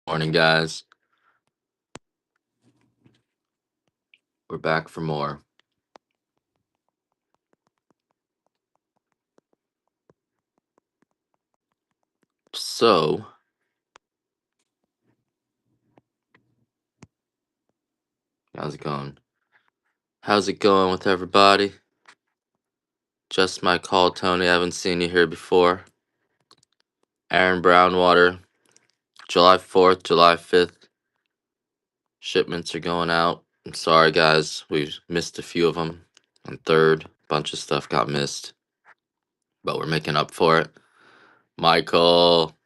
Morning, guys. We're back for more. So, how's it going? How's it going with everybody? Just my call, Tony. I haven't seen you here before. Aaron Brownwater, July 4th, July 5th. Shipments are going out. I'm sorry, guys. We missed a few of them. On 3rd, a bunch of stuff got missed, but we're making up for it. Michael.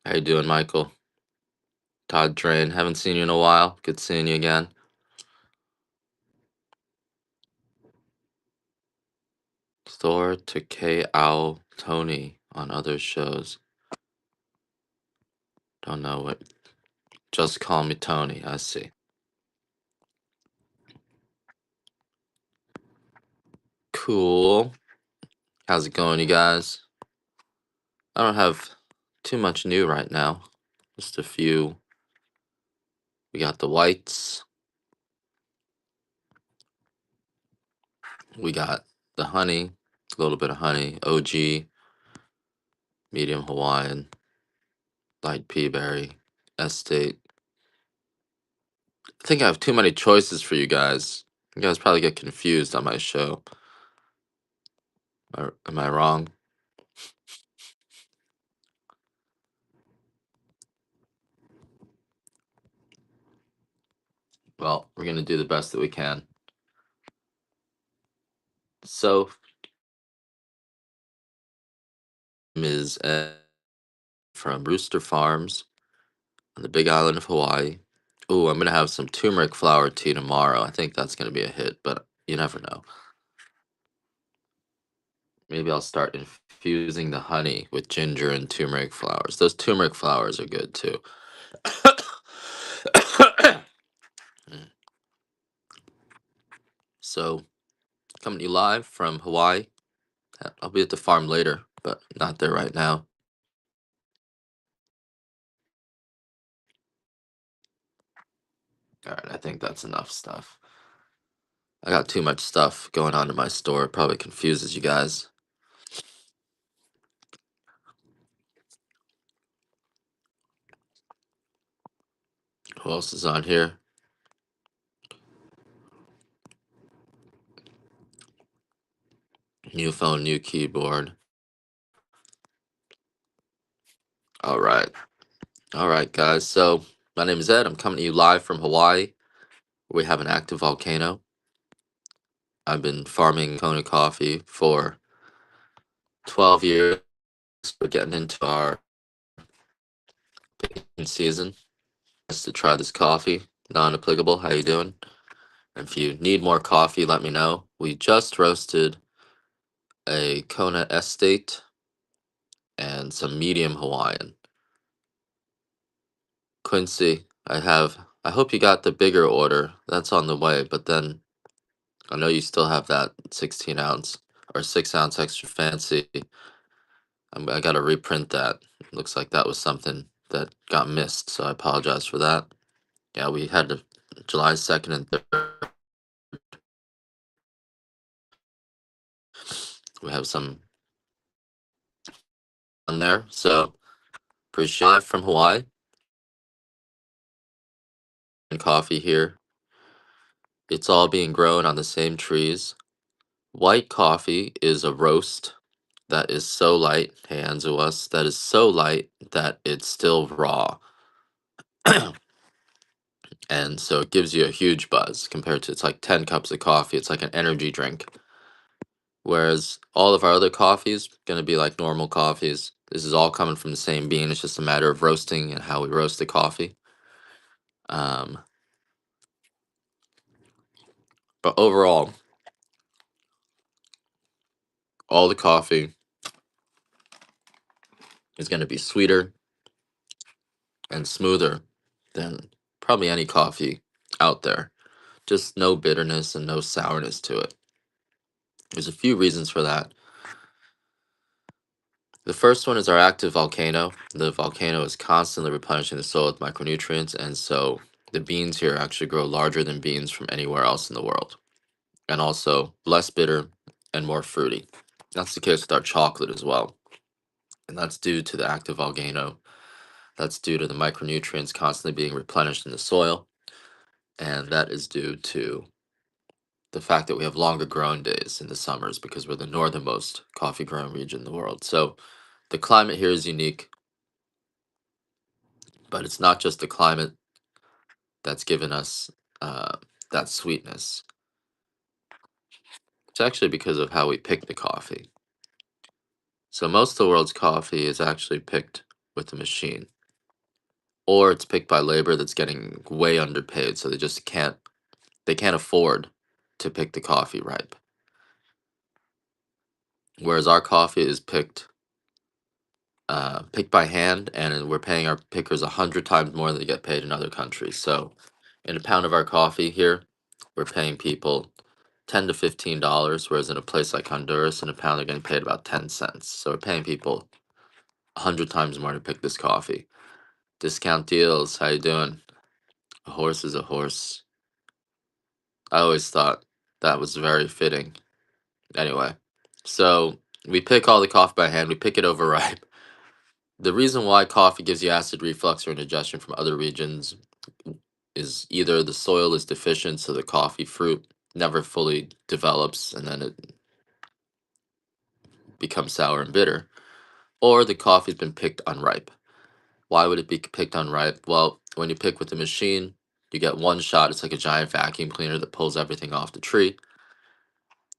How you doing, Michael? Todd Drain. Haven't seen you in a while. Good seeing you again. Thor to K. Owl Tony on other shows. Don't know what. Just call me Tony. I see. Cool. How's it going, you guys? I don't have too much new right now. Just a few. We got the whites. We got the honey. A little bit of honey. OG. Medium Hawaiian. Light pea berry. Estate. I think I have too many choices for you guys. You guys probably get confused on my show. Am I wrong? Well, we're going to do the best that we can. So, is from Rooster Farms on the Big Island of Hawaii. Ooh, I'm going to have some turmeric flower tea tomorrow. I think that's going to be a hit, but you never know. Maybe I'll start infusing the honey with ginger and turmeric flowers. Those turmeric flowers are good too. So, coming to you live from Hawaii. I'll be at the farm later, but not there right now. All right, I think that's enough stuff. I got too much stuff going on in my store. It probably confuses you guys. Who else is on here? New phone, new keyboard. All right. All right, guys. So, my name is Ed. I'm coming to you live from Hawaii. We have an active volcano. I've been farming Kona coffee for 12 years. We're getting into our picking season. Just to try this coffee. Non-applicable. How you doing? If you need more coffee, let me know. We just roasted a Kona Estate and some medium Hawaiian. Quincy, I hope you got the bigger order. That's on the way, but then I know you still have that 16 ounce or 6 ounce extra fancy. I got to reprint that. Looks like that was something that got missed, so I apologize for that. Yeah, we had July 2nd and 3rd. We have some on there, so appreciate it from Hawaii. And coffee here. It's all being grown on the same trees. White coffee is a roast that is so light, hey Anzuas, that is so light that it's still raw. And so it gives you a huge buzz compared to it's like 10 cups of coffee. It's like an energy drink. Whereas all of our other coffees going to be like normal coffees. This is all coming from the same bean. It's just a matter of roasting and how we roast the coffee. But overall, all the coffee is going to be sweeter and smoother than probably any coffee out there. Just no bitterness and no sourness to it. There's a few reasons for that. The first one is our active volcano. The volcano is constantly replenishing the soil with micronutrients, and so the beans here actually grow larger than beans from anywhere else in the world, and also less bitter and more fruity. That's the case with our chocolate as well, and that's due to the active volcano. That's due to the micronutrients constantly being replenished in the soil, and that is due to the fact that we have longer growing days in the summers because we're the northernmost coffee growing region in the world. So the climate here is unique, but it's not just the climate that's given us uh, that sweetness. It's actually because of how we pick the coffee. So most of the world's coffee is actually picked with a machine, or it's picked by labor that's getting way underpaid, so they can't afford to pick the coffee ripe. Whereas our coffee is picked by hand, and we're paying our pickers 100 times more than they get paid in other countries. So, in a pound of our coffee here, we're paying people $10 to $15, whereas in a place like Honduras, in a pound they're getting paid about 10 cents. So we're paying people 100 times more to pick this coffee. Discount deals. How you doing? A horse is a horse. I always thought that was very fitting. Anyway, so we pick all the coffee by hand. We pick it overripe. The reason why coffee gives you acid reflux or indigestion from other regions is either the soil is deficient, so the coffee fruit never fully develops and then it becomes sour and bitter, or the coffee's been picked unripe. Why would it be picked unripe? Well, when you pick with the machine, you get one shot. It's like a giant vacuum cleaner that pulls everything off the tree.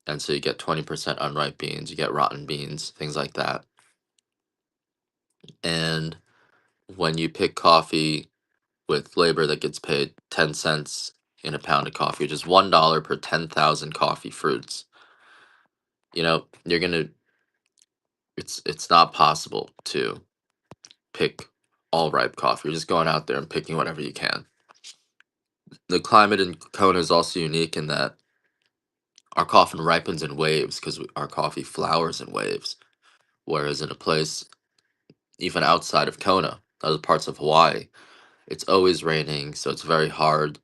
And so you get 20% unripe beans, you get rotten beans, things like that. And when you pick coffee with labor that gets paid 10 cents in a pound of coffee, which is $1 per 10,000 coffee fruits. You're going to it's not possible to pick all ripe coffee. You're just going out there and picking whatever you can. The climate in Kona is also unique in that our coffee ripens in waves because our coffee flowers in waves. Whereas in a place even outside of Kona, other parts of Hawaii, it's always raining, so it's very hard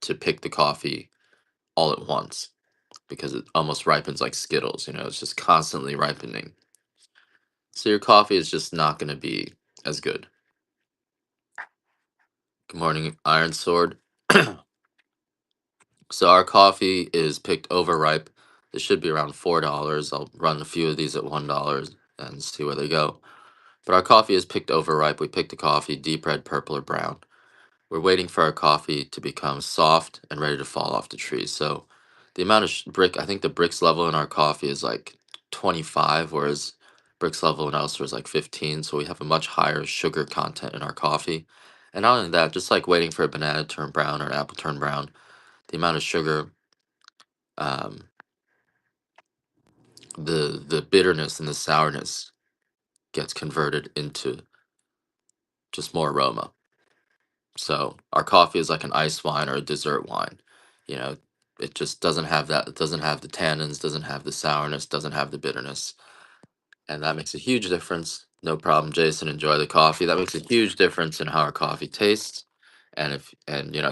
to pick the coffee all at once because it almost ripens like Skittles, it's just constantly ripening. So your coffee is just not going to be as good. Good morning, Iron Sword. So our coffee is picked overripe. It should be around $4. I'll run a few of these at $1 and see where they go. But our coffee is picked overripe. We pick the coffee deep red, purple, or brown. We're waiting for our coffee to become soft and ready to fall off the tree. So the amount of brick, I think the bricks level in our coffee is like 25, whereas bricks level in Ulster is like 15. So we have a much higher sugar content in our coffee. And not only that, just like waiting for a banana to turn brown or an apple to turn brown, the amount of sugar, um, the bitterness and the sourness gets converted into just more aroma. So our coffee is like an ice wine or a dessert wine. You know, it just doesn't have that. It doesn't have the tannins, doesn't have the sourness, doesn't have the bitterness, and that makes a huge difference. No problem, Jason. Enjoy the coffee. That makes a huge difference in how our coffee tastes.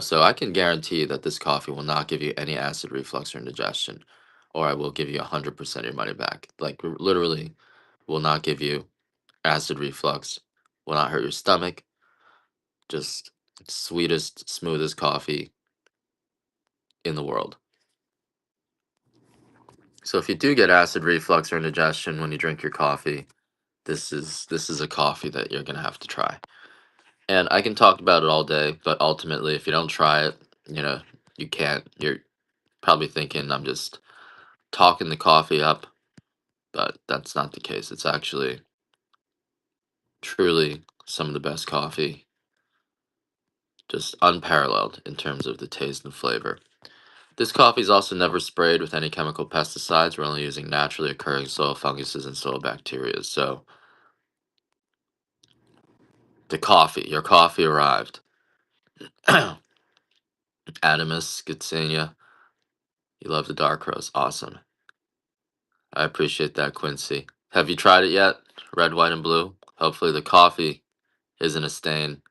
So I can guarantee that this coffee will not give you any acid reflux or indigestion, or I will give you 100% of your money back. Like literally, will not give you acid reflux, will not hurt your stomach. Just sweetest, smoothest coffee in the world. So if you do get acid reflux or indigestion when you drink your coffee, this is a coffee that you're gonna have to try. And I can talk about it all day, but ultimately, if you don't try it, you know you can't. You're probably thinking I'm just talking the coffee up, but that's not the case. It's actually truly some of the best coffee, just unparalleled in terms of the taste and flavor. This coffee is also never sprayed with any chemical pesticides. We're only using naturally occurring soil funguses and soil bacteria. So your coffee arrived. Adamus, good seeing you. You love the dark roast. Awesome. I appreciate that, Quincy. Have you tried it yet? red, white, and blue. Hopefully the coffee isn't a stain.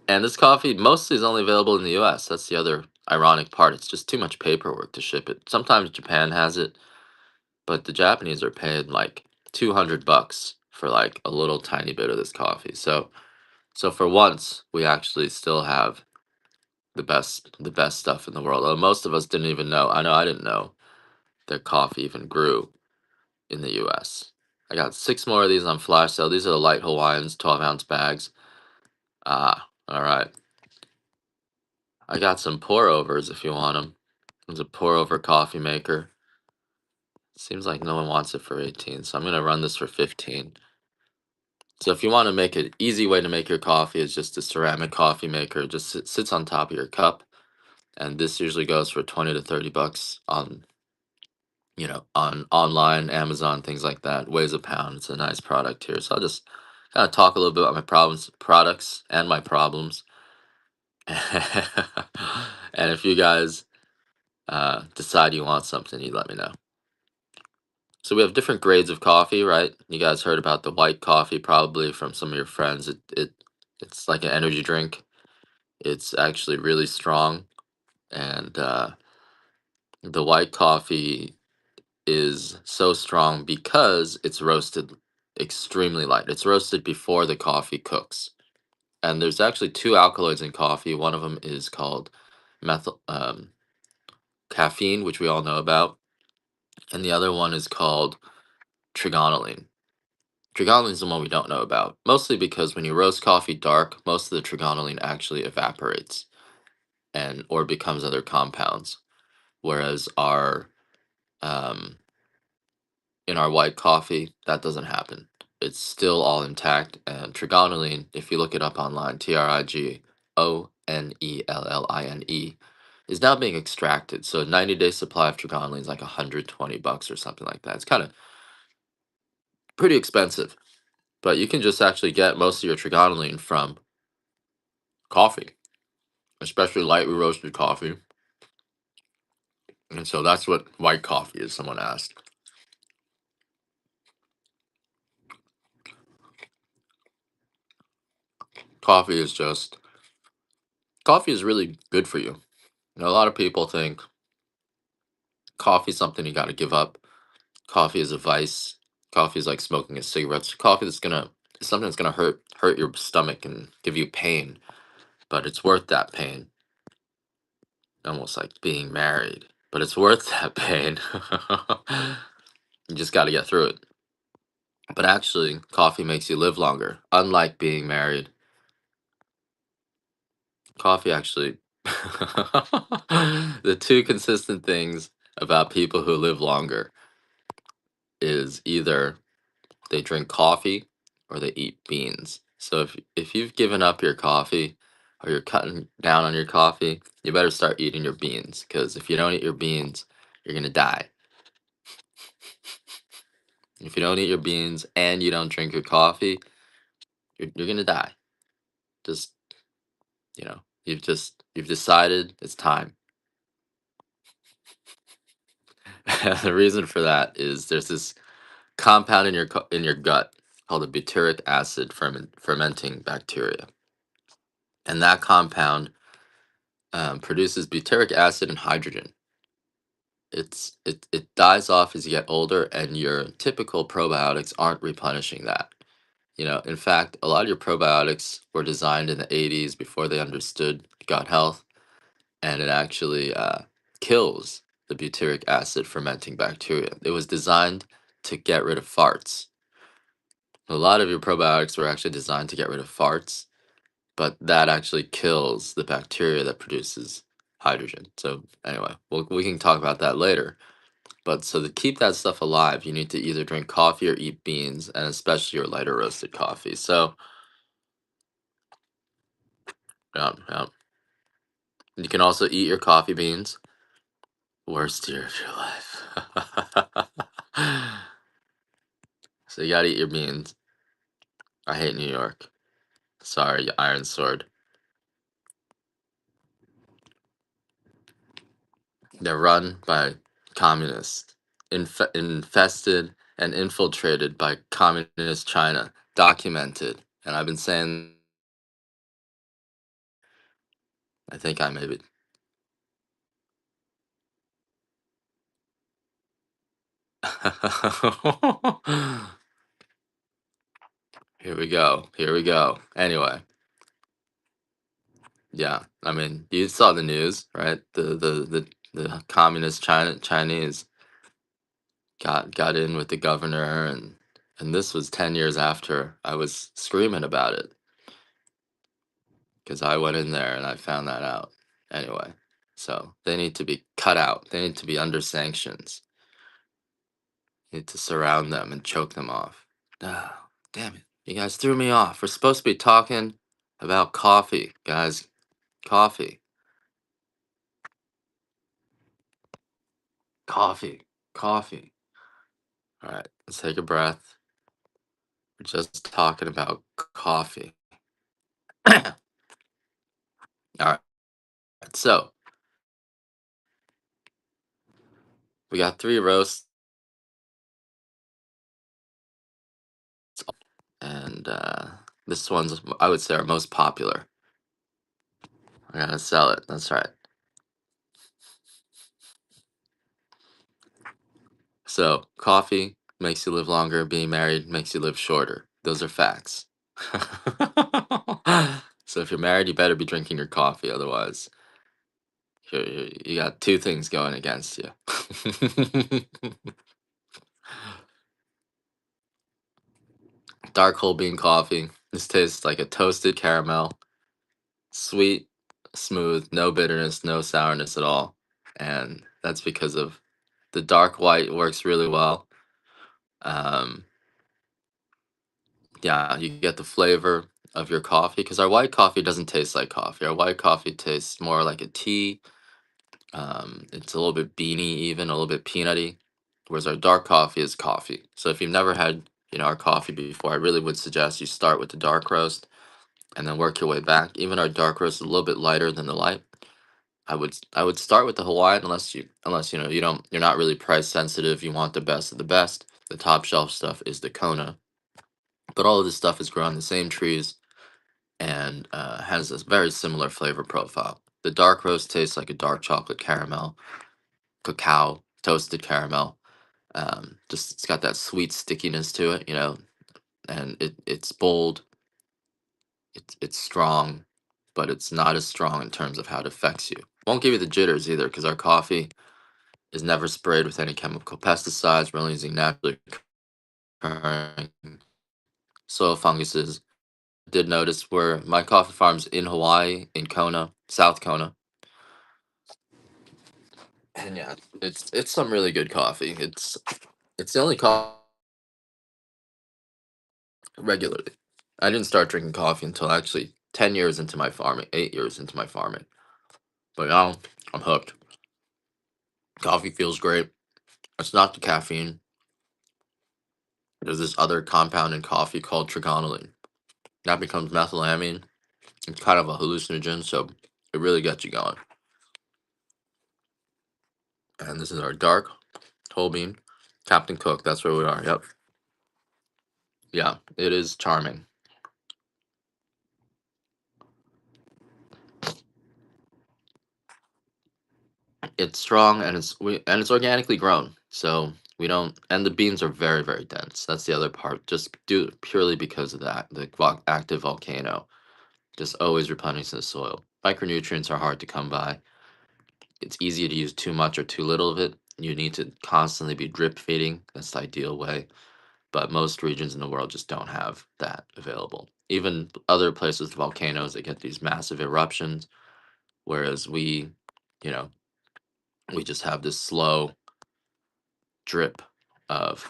And this coffee mostly is only available in the US. That's the other ironic part. It's just too much paperwork to ship it. Sometimes Japan has it, but the Japanese are paying like 200 bucks for like a little tiny bit of this coffee. So for once, we actually still have the best stuff in the world. Most of us didn't even know. I know I didn't know that coffee even grew in the US. I got 6 more of these on flash sale. These are the light Hawaiians, 12-ounce bags. Ah, all right. I got some pour overs if you want them. There's a pour over coffee maker. Seems like no one wants it for 18, so I'm gonna run this for 15. So if you want to make an easy way to make your coffee, is just a ceramic coffee maker. It just sits on top of your cup, and this usually goes for 20 to 30 bucks on on online, Amazon, things like that. Weighs a pound. It's a nice product here. So I'll just kind of talk a little bit about my problems, products, and my problems. And if you guys decide you want something, you let me know. So we have different grades of coffee, right? You guys heard about the white coffee probably from some of your friends. It's like an energy drink. It's actually really strong, and the white coffee is so strong because it's roasted extremely light. It's roasted before the coffee cooks. And there's actually two alkaloids in coffee. One of them is called methyl caffeine, which we all know about, and the other one is called trigonylene. Trigonylene is the one we don't know about, mostly because when you roast coffee dark, most of the trigonylene actually evaporates and or becomes other compounds. Whereas our um, in our white coffee, that doesn't happen. It's still all intact. And trigonylene, if you look it up online, Trigonelline, is now being extracted. So a 90-day supply of trigonylene is like 120 bucks or something like that. It's kind of pretty expensive, but you can just actually get most of your trigonylene from coffee, especially lightly roasted coffee. And so that's what white coffee is, someone asked. Coffee is just, coffee is really good for you. A lot of people think coffee is something you got to give up. Coffee is a vice. Coffee is like smoking a cigarette. Coffee that's gonna is something that's gonna hurt your stomach and give you pain, but it's worth that pain. Almost like being married, but it's worth that pain. You just got to get through it. But actually, coffee makes you live longer. Unlike being married, coffee actually. The two consistent things about people who live longer is either they drink coffee or they eat beans. So if you've given up your coffee or you're cutting down on your coffee, you better start eating your beans because if you don't eat your beans, you're gonna die. If you don't eat your beans and you don't drink your coffee, you're gonna die. Just you've decided it's time. The reason for that is there's this compound in in your gut called a butyric acid fermenting bacteria, and that compound produces butyric acid and hydrogen. It dies off as you get older, and your typical probiotics aren't replenishing that. In fact, a lot of your probiotics were designed in the 80s before they understood gut health, and it actually kills the butyric acid fermenting bacteria. It was designed to get rid of farts. A lot of your probiotics were actually designed to get rid of farts, but that actually kills the bacteria that produces hydrogen. So anyway, we can talk about that later. But so to keep that stuff alive, you need to either drink coffee or eat beans, and especially your lighter roasted coffee. So yeah. You can also eat your coffee beans. Worst year of your life. So you gotta eat your beans. I hate New York. Sorry, you Iron Sword. They're run by communists, infested and infiltrated by communist China. Documented. And I've been saying, I think I maybe. Here we go. Here we go. Anyway, yeah. I mean, you saw the news, right? The communist Chinese got in with the governor, and this was 10 years after I was screaming about it because I went in there and I found that out. Anyway, so they need to be cut out. They need to be under sanctions. You need to surround them and choke them off. Ah, damn it. You guys threw me off. We're supposed to be talking about coffee, guys. Coffee. Coffee. Coffee. All right, let's take a breath. We're just talking about coffee. All right, so we got three roasts, and this one's, I would say, our most popular. I gotta sell it. That's right. So, coffee makes you live longer, being married makes you live shorter. Those are facts. So, if you're married, you better be drinking your coffee, otherwise, you got two things going against you. Dark whole bean coffee. This tastes like a toasted caramel, sweet, smooth, no bitterness, no sourness at all. And that's because of the dark white works really well. Um, Yeah, you get the flavor of your coffee because our white coffee doesn't taste like coffee. Our white coffee tastes more like a tea. It's a little bit beany, even a little bit peanutty, whereas our dark coffee is coffee. So if you've never had, our coffee before, I really would suggest you start with the dark roast and then work your way back. Even our dark roast is a little bit lighter than the light. I would start with the Hawaiian unless you're not really price sensitive. You want the best of the best. The top shelf stuff is the Kona, but all of this stuff is grown on the same trees and has a very similar flavor profile. The dark roast tastes like a dark chocolate caramel, cacao, toasted caramel. Just it's got that sweet stickiness to it, and it's bold, it's strong, but it's not as strong in terms of how it affects you. Won't give you the jitters either, because our coffee is never sprayed with any chemical pesticides. We're only using naturally occurring soil funguses. Did notice where my coffee farm's in Hawaii, in Kona, South Kona. And yeah, it's some really good coffee. It's the only coffee regularly. I didn't start drinking coffee until actually 10 years into my farming, 8 years into my farming. But now I'm hooked. Coffee feels great. It's not the caffeine. There's this other compound in coffee called trigonylene. That becomes methylamine. It's kind of a hallucinogen, so it really gets you going. And this is our dark whole bean, Captain Cook. That's where we are. Yep. Yeah, it is charming. It's strong and it's organically grown. So we don't, and the beans are very, very dense. That's the other part. Just do purely because of that. The active volcano just always replenishing the soil. Micronutrients are hard to come by. It's easy to use too much or too little of it. You need to constantly be drip feeding. That's the ideal way. But most regions in the world just don't have that available. Even other places with volcanoes, they get these massive eruptions, whereas you know, we just have this slow drip of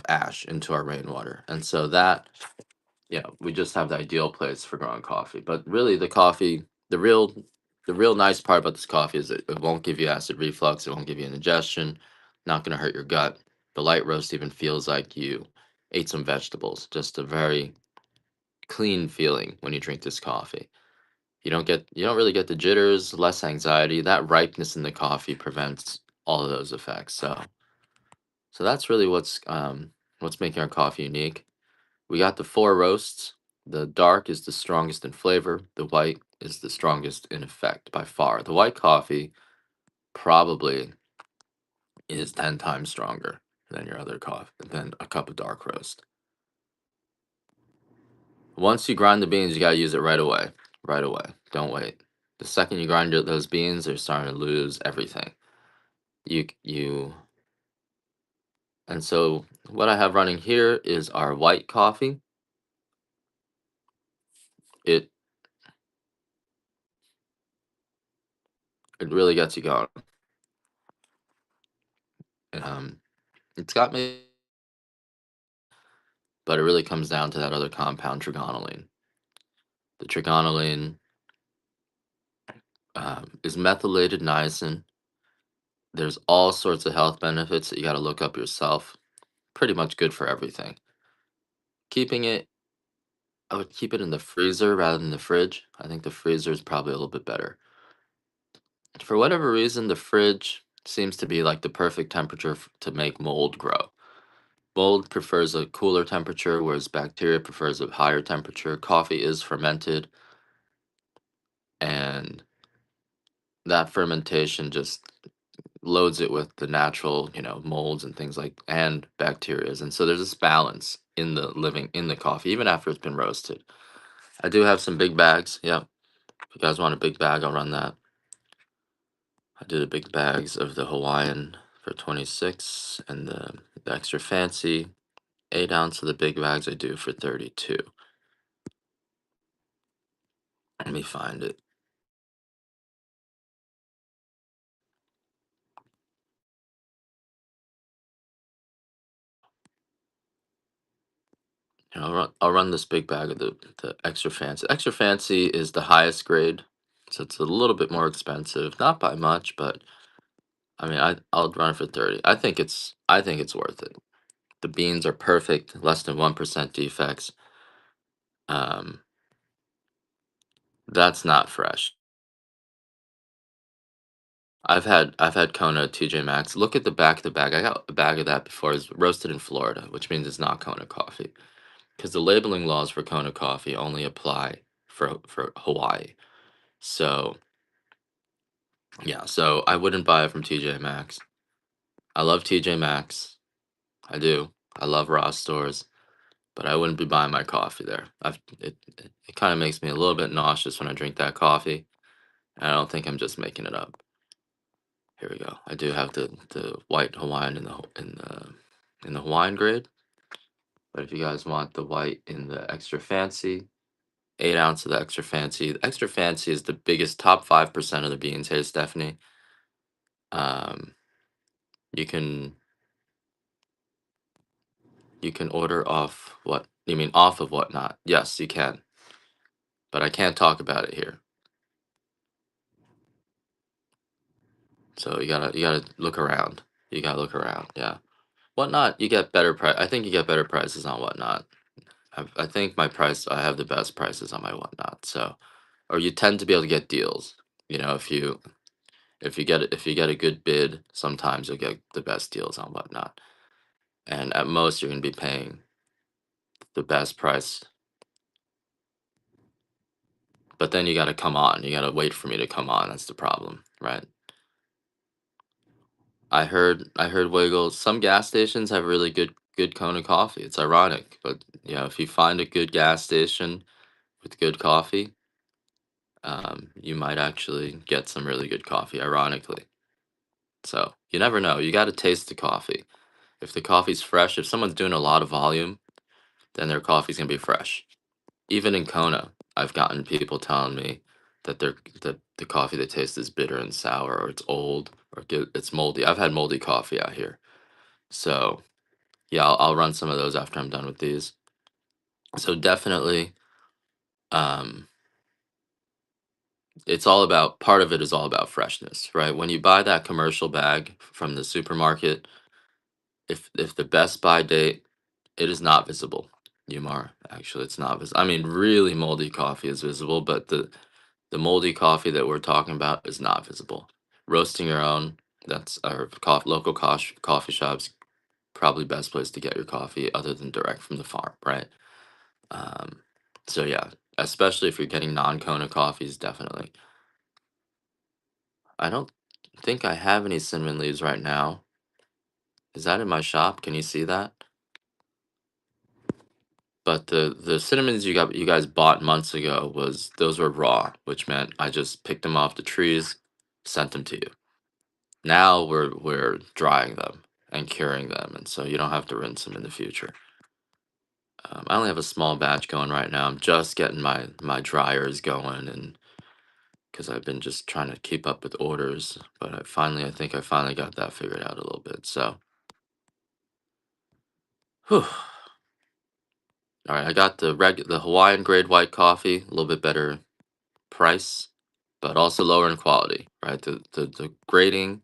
ash into our rainwater. And so that, we just have the ideal place for growing coffee. But really the coffee, the real nice part about this coffee is that it won't give you acid reflux, it won't give you indigestion, not going to hurt your gut. The light roast even feels like you ate some vegetables. Just a very clean feeling when you drink this coffee. You don't really get the jitters, less anxiety. That ripeness in the coffee prevents all of those effects. So So that's really what's making our coffee unique. We got the four roasts. The dark is the strongest in flavor. The white is the strongest in effect by far. The white coffee probably is 10 times stronger than your other coffee, than a cup of dark roast. Once you grind the beans, you got to use it right away. Right away. Don't wait. The second you grind those beans, they're starting to lose everything. You and so what I have running here is our white coffee. It it really gets you going. Um, it's got me, but it really comes down to that other compound, trigonylene. The trigonylene is methylated niacin. There's all sorts of health benefits that you got to look up yourself. Pretty much good for everything. Keeping it, I would keep it in the freezer rather than the fridge. I think the freezer is probably a little bit better. For whatever reason, the fridge seems to be like the perfect temperature to make mold grow. Mold prefers a cooler temperature, whereas bacteria prefers a higher temperature. Coffee is fermented, and that fermentation just loads it with the natural, molds and things like and bacterias. And so there's this balance in the living in the coffee, even after it's been roasted. I do have some big bags. Yeah. If you guys want a big bag, I'll run that. I do the big bags of the Hawaiian for 26 and the extra fancy 8 ounce of the big bags I do for 32. Let me find it. I'll run this big bag of the extra fancy. Extra fancy is the highest grade, so it's a little bit more expensive, not by much, but I mean, I'll run it for 30. I think it's worth it. The beans are perfect, less than 1% defects. Um, that's not fresh. I've had Kona TJ Maxx. Look at the back of the bag. I got a bag of that before. It's roasted in Florida, which means it's not Kona coffee. Because the labeling laws for Kona coffee only apply for Hawaii. So yeah, so I wouldn't buy it from TJ Maxx. I love TJ Maxx. I do. I love Ross stores, but I wouldn't be buying my coffee there. It kind of makes me a little bit nauseous when I drink that coffee. And I don't think I'm just making it up. Here we go. I do have the white Hawaiian in the Hawaiian grade. But if you guys want the white in the extra fancy, 8 ounce of the extra fancy. The extra fancy is the biggest top 5% of the beans. Hey, Stephanie. Um, you can you can order off what you mean off of whatnot. Yes, you can, but I can't talk about it here. So you gotta look around. You gotta look around. Yeah, whatnot. You get better price. I think you get better prices on whatnot. I think my price. I have the best prices on my whatnot. So, or you tend to be able to get deals. If you get a good bid, sometimes you'll get the best deals on whatnot. And at most you're gonna be paying the best price. But then you gotta come on. You gotta wait for me to come on. That's the problem, right? I heard Wiggle. Some gas stations have really good Kona coffee. It's ironic, but if you find a good gas station with good coffee, you might actually get some really good coffee. Ironically, so you never know. You got to taste the coffee. If the coffee's fresh, if someone's doing a lot of volume, then their coffee's gonna be fresh. Even in Kona, I've gotten people telling me that the coffee they taste is bitter and sour, or it's old, or it's moldy. I've had moldy coffee out here, so yeah, I'll run some of those after I'm done with these. So definitely, um, it's all about part of it is all about freshness, right? When you buy that commercial bag from the supermarket, if the best buy date, it is not visible. Yumar, actually, it's not visible. I mean, really moldy coffee is visible, but the moldy coffee that we're talking about is not visible. Roasting your own, that's our local coffee shops. probably best place to get your coffee other than direct from the farm, right? Um, so yeah, especially if you're getting non-Kona coffees, definitely. I don't think I have any cinnamon leaves right now. Is that in my shop? Can you see that? But the cinnamons you guys bought months ago was those were raw, which meant I just picked them off the trees, sent them to you. Now we're drying them and curing them, and so you don't have to rinse them in the future. I only have a small batch going right now. I'm just getting my dryers going, and because I've been just trying to keep up with orders, but I think I finally got that figured out a little bit. So, whew. All right, I got the Hawaiian grade white coffee, a little bit better price, but also lower in quality, right? The grading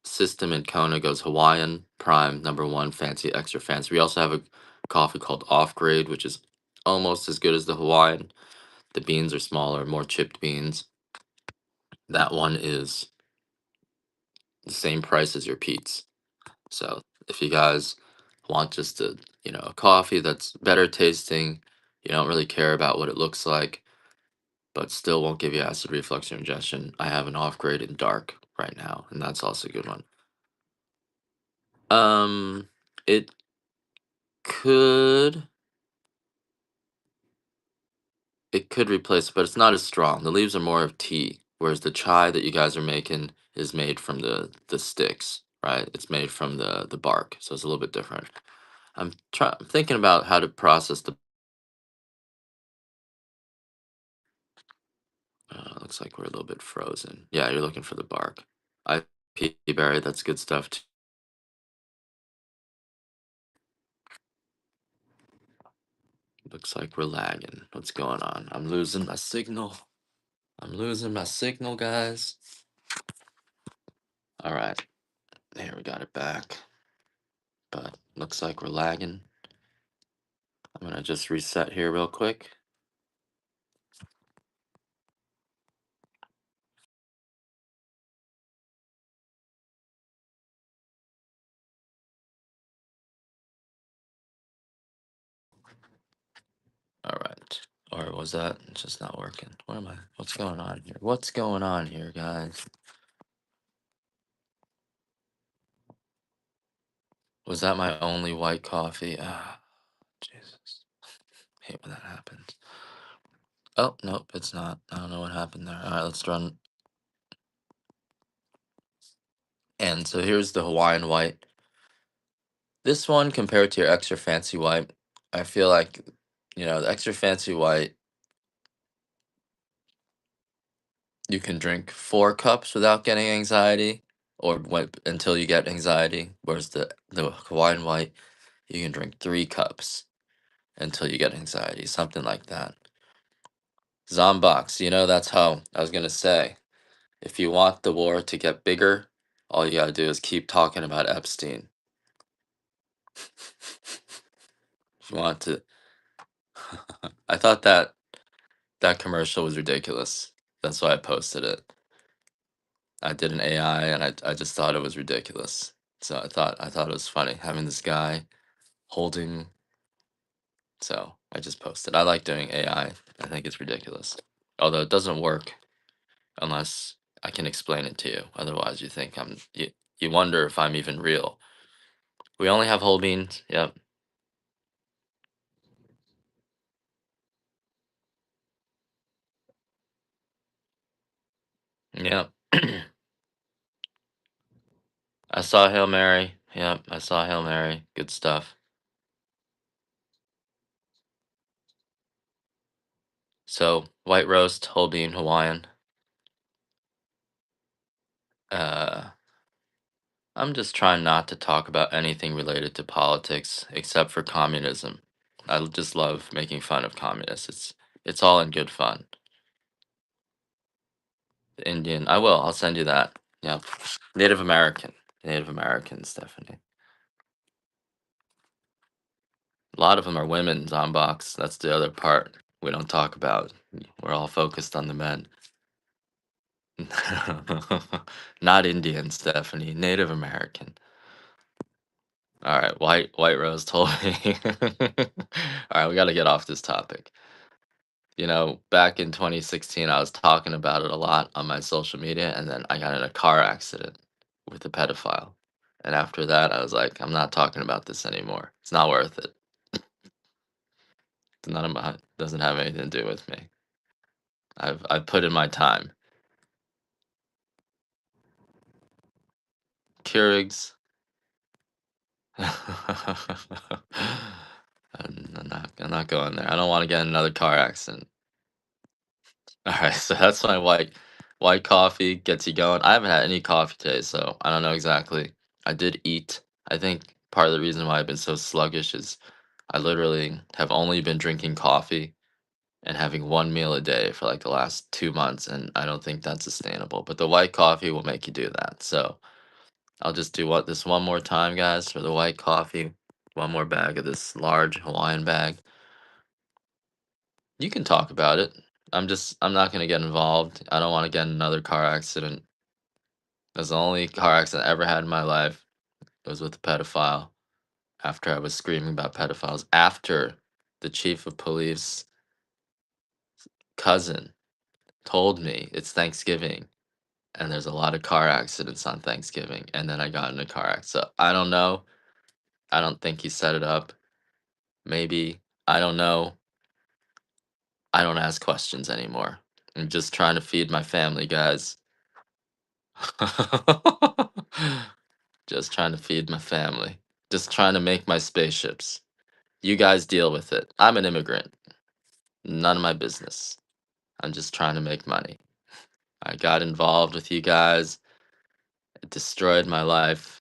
system in Kona goes Hawaiian, prime, number one, fancy, extra fancy. We also have a coffee called off grade, which is almost as good as the Hawaiian. The beans are smaller, more chipped beans. That one is the same price as your Pete's. So if you guys want just a coffee that's better tasting, you don't really care about what it looks like, but still won't give you acid reflux or ingestion, I have an off grade in dark right now, and that's also a good one. Um, it could it could replace it, but it's not as strong. The leaves are more of tea, whereas the chai that you guys are making is made from the sticks, right? It's made from the bark, so it's a little bit different. I'm thinking about how to process the. Looks like we're a little bit frozen. Yeah, you're looking for the bark. I pea berry. That's good stuff. Looks like we're lagging. What's going on? I'm losing my signal. I'm losing my signal, guys. All right, there we got it back. But looks like we're lagging. I'm gonna just reset here real quick. All right. Or was that just not working? What am I? What's going on here? What's going on here, guys? Was that my only white coffee? Ah, Jesus. Hate when that happens. Oh, nope, it's not. I don't know what happened there. All right, let's run. And so here's the Hawaiian white. This one compared to your extra fancy white, I feel like, the extra fancy white, you can drink 4 cups without getting anxiety, or until you get anxiety. Whereas the Hawaiian white, you can drink 3 cups until you get anxiety, something like that. Zombox, that's how I was gonna say. If you want the war to get bigger, all you gotta do is keep talking about Epstein. If you want to, I thought that commercial was ridiculous. That's why I posted it. I did an AI, and I just thought it was ridiculous. So I thought it was funny having this guy holding. So I just posted. I like doing AI. I think it's ridiculous. Although it doesn't work unless I can explain it to you. Otherwise, you wonder if I'm even real. We only have whole beans. Yep. Yep. I saw Hail Mary. Yep, I saw Hail Mary. Good stuff. So white roast, whole bean Hawaiian. Uh, I'm just trying not to talk about anything related to politics except for communism. Just love making fun of communists. It's all in good fun. The Indian, I will. I'll send you that. Yep. Native American. Native American, Stephanie. A lot of them are women, Zombox. That's the other part we don't talk about. We're all focused on the men. Not Indian, Stephanie. Native American. All right, White Rose told me. All right, we got to get off this topic. Back in 2016, I was talking about it a lot on my social media, and then I got in a car accident with a pedophile. And after that, I was like, I'm not talking about this anymore. It's not worth it. None of my doesn't have anything to do with me. I've put in my time. Keurigs. I'm not going there. I don't want to get in another car accident. All right, so that's my white coffee gets you going. I haven't had any coffee today, so I don't know exactly. I did eat. I think part of the reason why I've been so sluggish is I literally have only been drinking coffee and having one meal a day for like the last 2 months, and I don't think that's sustainable. But the white coffee will make you do that. So I'll just do this one more time, guys, for the white coffee. One more bag of this large Hawaiian bag. You can talk about it. I'm not gonna get involved. I don't want to get in another car accident. That's the only car accident I ever had in my life. It was with a pedophile. After I was screaming about pedophiles. After the chief of police cousin told me it's Thanksgiving and there's a lot of car accidents on Thanksgiving, and then I got in a car accident. So I don't know. I don't think he set it up. Maybe. I don't know. I don't ask questions anymore. I'm just trying to feed my family, guys. Just trying to feed my family. Just trying to make my spaceships. You guys deal with it. I'm an immigrant. None of my business. I'm just trying to make money. I got involved with you guys. It destroyed my life.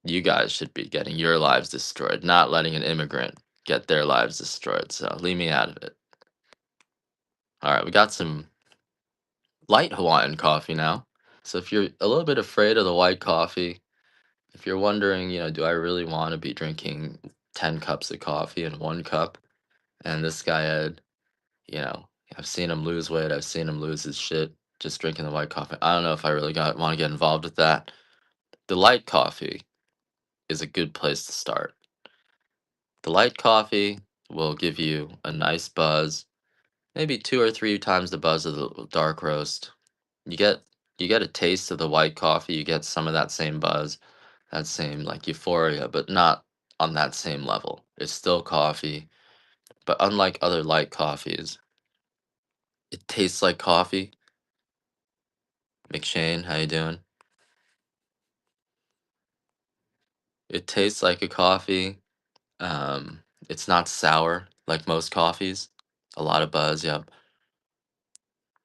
You guys should be getting your lives destroyed, not letting an immigrant get their lives destroyed. So leave me out of it. All right, we got some light Hawaiian coffee now. So if you're a little bit afraid of the white coffee, if you're wondering, do I really want to be drinking 10 cups of coffee in 1 cup? And this guy had, you know, I've seen him lose weight. I've seen him lose his shit just drinking the white coffee. I don't know if I really want to get involved with that. The light coffee is a good place to start. The light coffee will give you a nice buzz, maybe 2 or 3 times the buzz of the dark roast. You get you get a taste of the white coffee. You get some of that same buzz, that same like euphoria, but not on that same level. It's still coffee, but unlike other light coffees, it tastes like coffee. McShane, how you doing? It tastes like a coffee. It's not sour like most coffees. A lot of buzz, yep.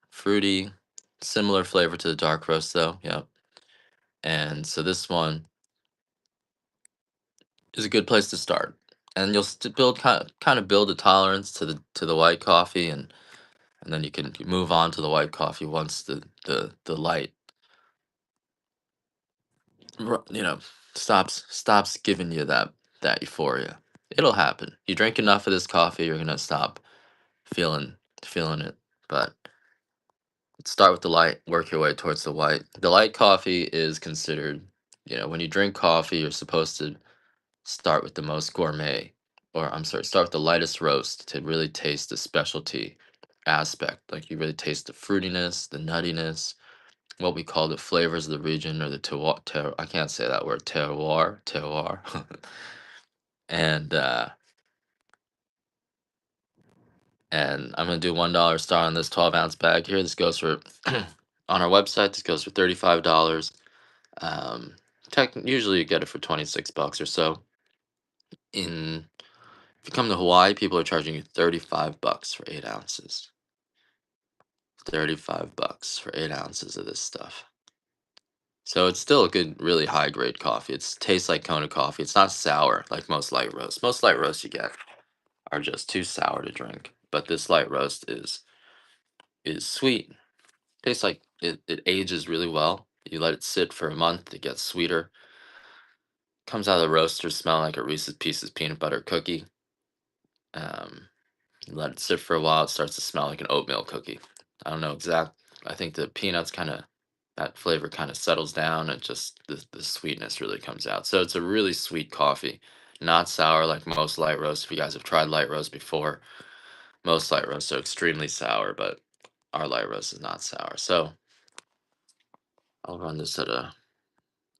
Fruity, similar flavor to the dark roast though, yep. And so this one is a good place to start. And you'll build kind of build a tolerance to the white coffee, and then you can move on to the white coffee once the light you know stops giving you that euphoria. It'll happen. You drink enough of this coffee, you're gonna stop feeling feeling it. But start with the light, work your way towards the white. The light coffee is considered, when you drink coffee, you're supposed to start with the most gourmet, or I'm sorry, start with the lightest roast to really taste the specialty aspect. Like you really taste the fruitiness, the nuttiness, what we call the flavors of the region, or the I can't say that word, terroir. and and I'm gonna do $1 star on this 12-ounce bag here. This goes for on our website. This goes for $35. Usually you get it for 26 bucks or so. If you come to Hawaii, people are charging you 35 bucks for 8 ounces. 35 bucks for 8 ounces of this stuff. So it's still a good, really high grade coffee. It tastes like Kona coffee. It's not sour like most light roasts. Most light roasts you get are just too sour to drink. But this light roast is sweet. Tastes like it ages really well. You let it sit for a month, it gets sweeter. Comes out of the roaster smelling like a Reese's Pieces peanut butter cookie. Um, you let it sit for a while, it starts to smell like an oatmeal cookie. I don't know exact. I think the peanuts kind of that flavor kind of settles down and just the sweetness really comes out. So it's a really sweet coffee, not sour like most light roasts. If you guys have tried light roast before, most light roasts are extremely sour, but our light roast is not sour. So I'll run this at a,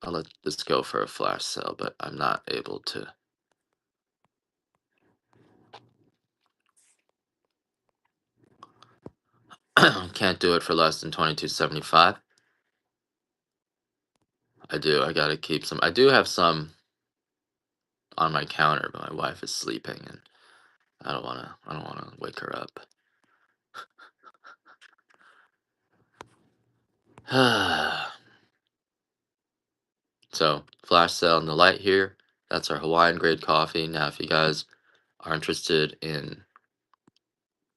I'll let this go for a flash sale, but I'm not able to, can't do it for less than 22.75. I do, I gotta keep some. I do have some on my counter, but my wife is sleeping and I don't wanna wake her up. So, flash sale in the light here. That's our Hawaiian grade coffee. Now, if you guys are interested in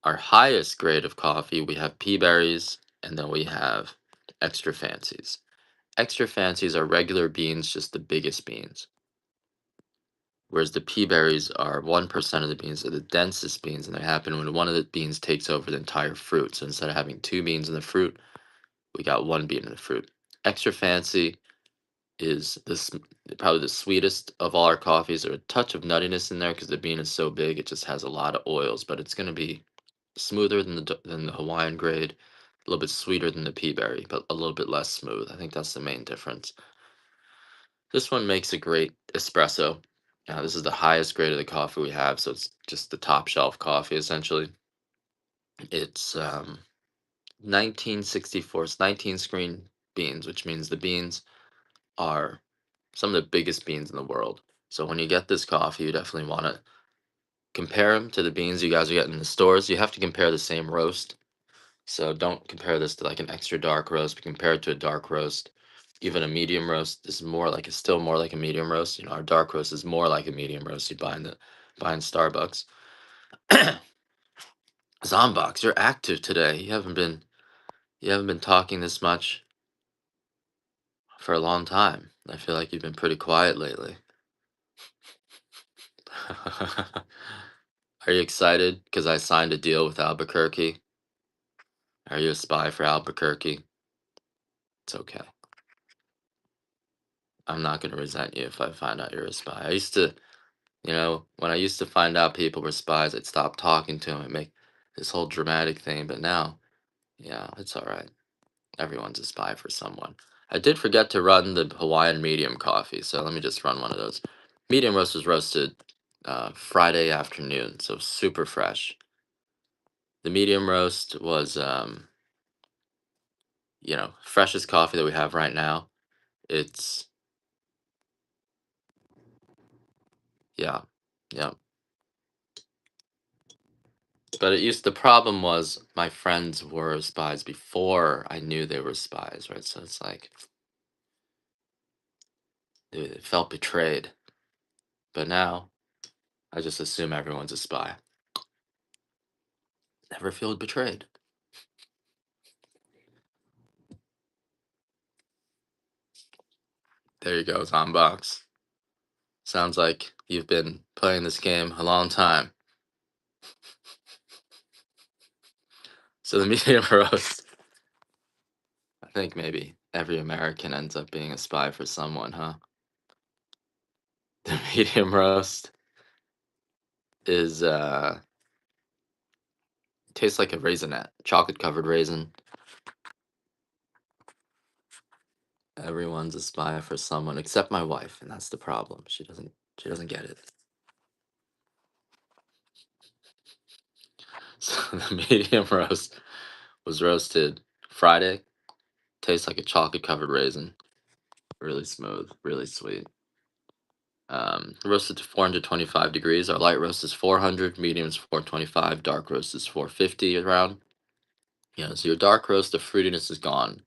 our highest grade of coffee, we have pea berries and then we have extra fancies. Extra fancies are regular beans, just the biggest beans. Whereas the pea berries are 1% of the beans, are the densest beans, and they happen when one of the beans takes over the entire fruit. So instead of having two beans in the fruit, we got one bean in the fruit. Extra fancy is this probably the sweetest of all our coffees. There's a touch of nuttiness in there because the bean is so big. It just has a lot of oils, but it's going to be smoother than the Hawaiian grade, a little bit sweeter than the pea berry, but a little bit less smooth. I think that's the main difference. This one makes a great espresso. This is the highest grade of the coffee we have, so it's just the top shelf coffee essentially. It's 1964. It's 19 screen beans, which means the beans are some of the biggest beans in the world. So when you get this coffee, you definitely want to compare them to the beans you guys are getting in the stores. You have to compare the same roast. So don't compare this to like an extra dark roast, but compare it to a dark roast. Even a medium roast is more like it's still more like a medium roast. You know, our dark roast is more like a medium roast you buy in Starbucks. Zombox, you're active today. You haven't been talking this much for a long time. I feel like you've been pretty quiet lately. Are you excited because I signed a deal with Albuquerque? Are you a spy for Albuquerque? It's okay. I'm not going to resent you if I find out you're a spy. I used to, when I used to find out people were spies, I'd stop talking to them and make this whole dramatic thing. But now, yeah, it's all right. Everyone's a spy for someone. I did forget to run the Hawaiian medium coffee, so let me just run one of those. Medium roast was roasted Friday afternoon, so super fresh. The medium roast was, freshest coffee that we have right now. It's, yeah, yeah. But the problem was my friends were spies before I knew they were spies, right? So it's like, it felt betrayed. But now, I just assume everyone's a spy. Never feel betrayed. There you go, Zombox. Sounds like you've been playing this game a long time. So the medium roast, I think maybe every American ends up being a spy for someone, huh? The medium roast is tastes like a raisinette, chocolate covered raisin. Everyone's a spy for someone except my wife, and that's the problem. She doesn't get it. So the medium roast was roasted Friday. Tastes like a chocolate covered raisin. Really smooth, really sweet. Roasted to 425 degrees. Our light roast is 400, medium is 425, dark roast is 450 around. So your dark roast, the fruitiness is gone.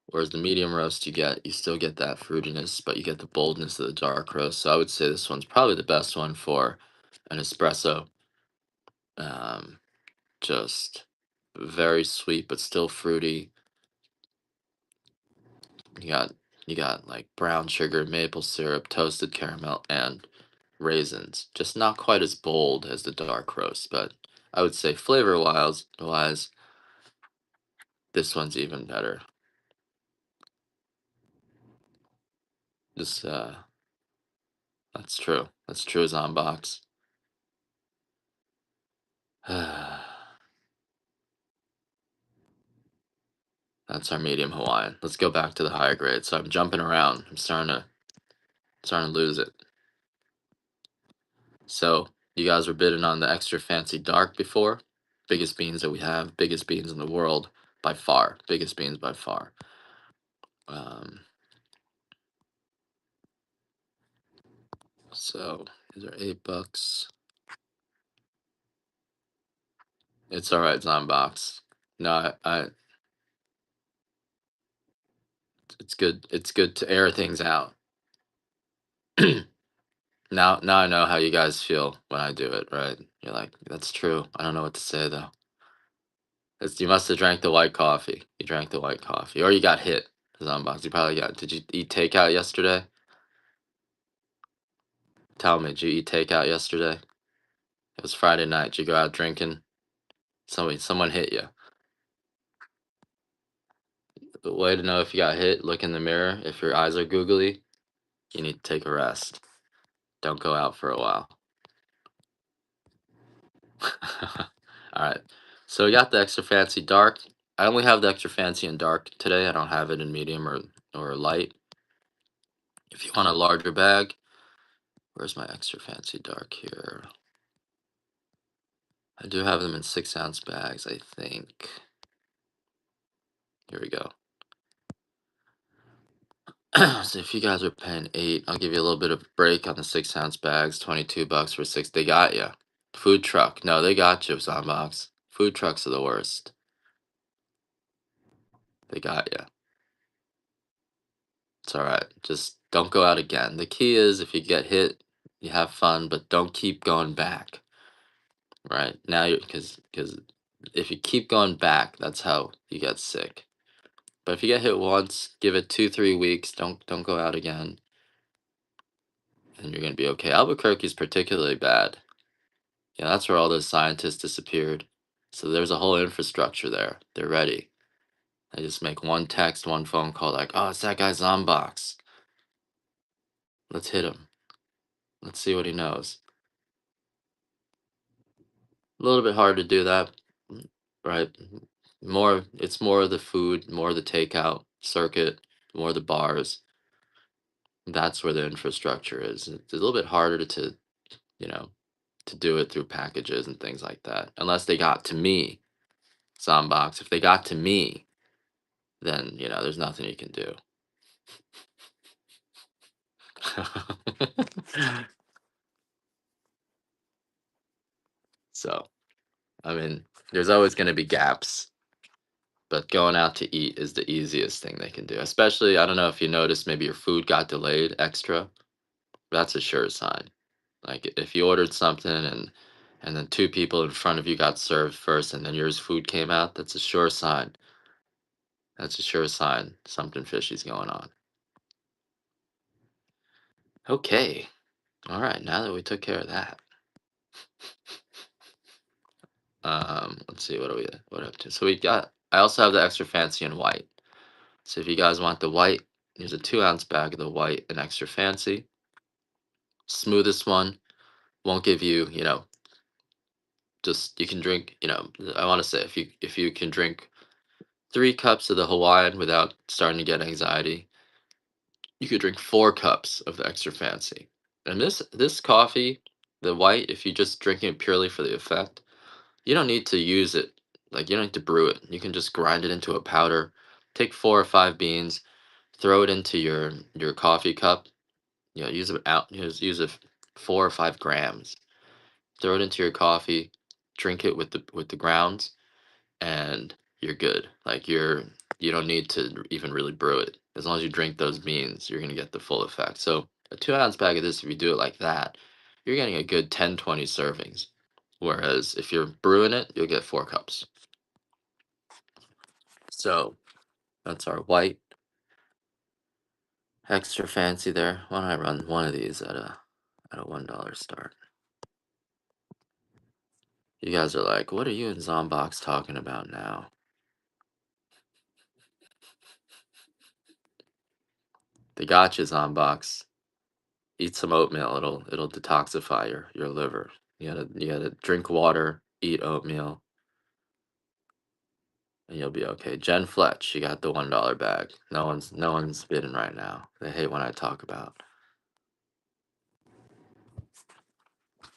Whereas the medium roast, you still get that fruitiness, but you get the boldness of the dark roast. So I would say this one's probably the best one for an espresso. Um, just very sweet, but still fruity. You got you got like brown sugar, maple syrup, toasted caramel, and raisins. Just not quite as bold as the dark roast, but I would say flavor wise, this one's even better. Just that's true. That's true, Zombox. That's our medium Hawaiian. Let's go back to the higher grade. So I'm jumping around. I'm starting to lose it. So you guys were bidding on the extra fancy dark before. Biggest beans that we have, biggest beans in the world by far. Biggest beans by far. Um, so these are $8. It's all right, Zombox. No, it's good. It's good to air things out. Now I know how you guys feel when I do it, right? You're like, that's true. I don't know what to say though. You must have drank the white coffee. You drank the white coffee, or you got hit. Zombox. You probably got. Did you eat takeout yesterday? Tell me, did you eat takeout yesterday? It was Friday night. Did you go out drinking? Someone hit you. The way to know if you got hit, look in the mirror. If your eyes are googly, you need to take a rest. Don't go out for a while. All right. So we got the extra fancy dark. I only have the extra fancy in dark today. I don't have it in medium or light. If you want a larger bag, where's my extra fancy dark here? I do have them in 6-ounce bags, I think. Here we go. So if you guys are paying 8, I'll give you a little bit of a break on the 6-ounce bags. $22 for 6. They got you. Food truck. No, they got you, Zombox. Food trucks are the worst. They got you. It's all right. Just don't go out again. The key is if you get hit, you have fun, but don't keep going back. Right now, because if you keep going back, that's how you get sick. But if you get hit once, give it 2 3 weeks. Don't go out again, and you're gonna be okay. Albuquerque's particularly bad. Yeah, that's where all those scientists disappeared. So there's a whole infrastructure there. They're ready. They just make one text, one phone call, like, oh, it's that guy Zombox. Let's hit him. Let's see what he knows. A little bit hard to do that, right? It's more of the food, more of the takeout circuit, more of the bars. That's where the infrastructure is. It's a little bit harder you know, to do it through packages and things like that. Unless they got to me, Zombox. If they got to me, then there's nothing you can do. So, I mean, there's always going to be gaps, but going out to eat is the easiest thing they can do. Especially, I don't know if you noticed, maybe your food got delayed extra. That's a sure sign. Like if you ordered something and then two people in front of you got served first and then yours food came out, that's a sure sign. That's a sure sign something fishy's going on. Okay. All right, now that we took care of that. Let's see what up to. So I also have the extra fancy in white. So if you guys want the white, here's a 2-ounce bag of the white and extra fancy. Smoothest one. Won't give you, just you can drink, I want to say if you can drink 3 cups of the Hawaiian without starting to get anxiety, you could drink 4 cups of the extra fancy. And this coffee, the white, if you're just drinking it purely for the effect, you don't need to use it. Like you don't need to brew it. You can just grind it into a powder. Take 4 or 5 beans, throw it into your coffee cup. Use it out. Use it 4 or 5 grams. Throw it into your coffee. Drink it with the grounds, and you're good. Like you don't need to even really brew it. As long as you drink those beans, you're gonna get the full effect. So a 2-ounce bag of this, if you do it like that, you're getting a good 10 20 servings. Whereas if you're brewing it, you'll get 4 cups. So that's our white extra fancy there. Why don't I run one of these at a $1 start? You guys are like, what are you and Zombox talking about now? The gotcha's on box. Eat some oatmeal. It'll detoxify your liver. You gotta drink water, eat oatmeal, and you'll be okay. Jen Fletch, you got the $1 bag. No one's bidding right now. They hate when I talk about.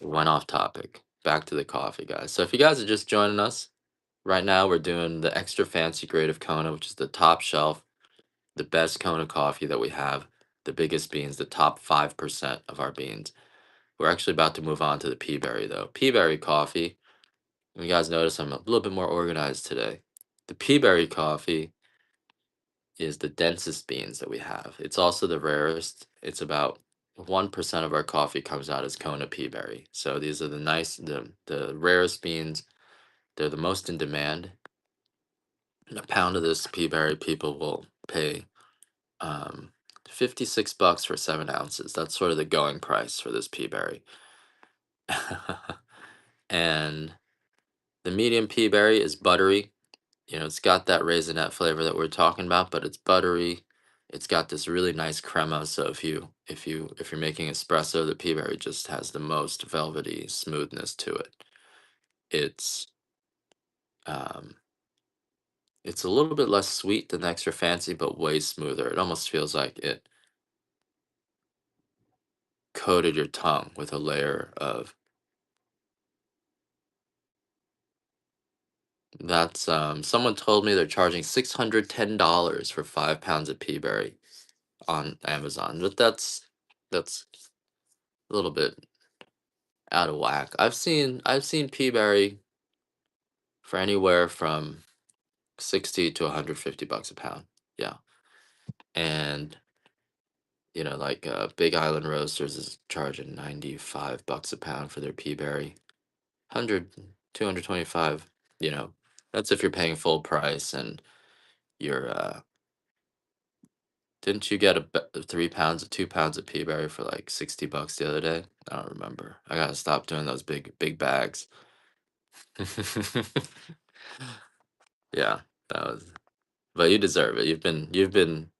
Went off topic. Back to the coffee, guys. So if you guys are just joining us, right now we're doing the extra fancy grade of Kona, which is the top shelf, the best Kona coffee that we have, the biggest beans, the top 5% of our beans. We're actually about to move on to the pea berry though. Pea berry coffee, you guys notice I'm a little bit more organized today. The pea berry coffee is the densest beans that we have. It's also the rarest. It's about 1% of our coffee comes out as Kona pea berry. So these are the rarest beans. They're the most in demand. And a pound of this pea berry, people will pay um, 56 bucks for 7 ounces. That's sort of the going price for this pea berry. And the medium pea berry is buttery. It's got that raisinette flavor that we're talking about, but it's buttery. It's got this really nice crema. So if you're making espresso, the pea berry just has the most velvety smoothness to it. It's um, it's a little bit less sweet than the extra fancy, but way smoother. It almost feels like it coated your tongue with a layer of that's someone told me they're charging $610 for 5 pounds of pea berry on Amazon, but that's a little bit out of whack. I've seen peaberry for anywhere from 60 to 150 bucks a pound. Yeah. And like Big Island Roasters is charging 95 bucks a pound for their peaberry. 100, 225, that's if you're paying full price and you're didn't you get 3 pounds of 2 pounds of peaberry for like 60 bucks the other day? I don't remember. I gotta stop doing those big bags. Yeah, that was. But you deserve it. You've been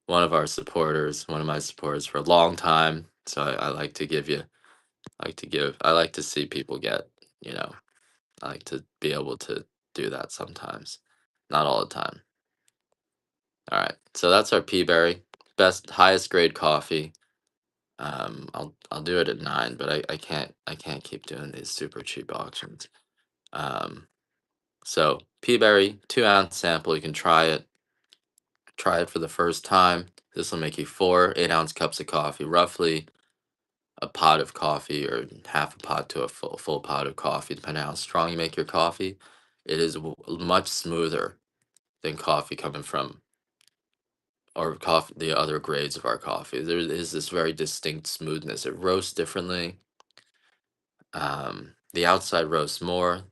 one of our supporters, one of my supporters for a long time. So I like to give you, I like to see people get, you know, I like to be able to do that sometimes, not all the time. All right, so that's our Peaberry, best highest grade coffee. I'll do it at 9, but I can't keep doing these super cheap auctions. Um, so Peaberry, 2 ounce sample. You can try it. Try it for the first time. This will make you 4 8-ounce cups of coffee, roughly a pot of coffee or half a pot to a full pot of coffee, depending on how strong you make your coffee. It is much smoother than coffee coming from or coffee the other grades of our coffee. There is this very distinct smoothness. It roasts differently. The outside roasts more.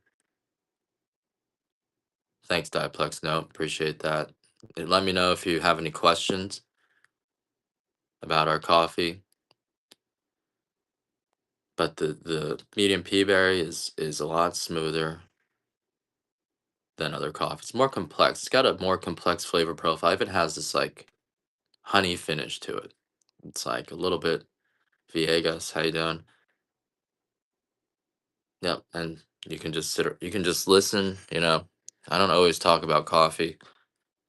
Thanks, Diplex. No, appreciate that. Let me know if you have any questions about our coffee. But the medium pea berry is a lot smoother than other coffees. More complex. It's got a more complex flavor profile. It even has this like honey finish to it. It's like a little bit Viegas. How you doing? Yep. And you can just listen. I don't always talk about coffee.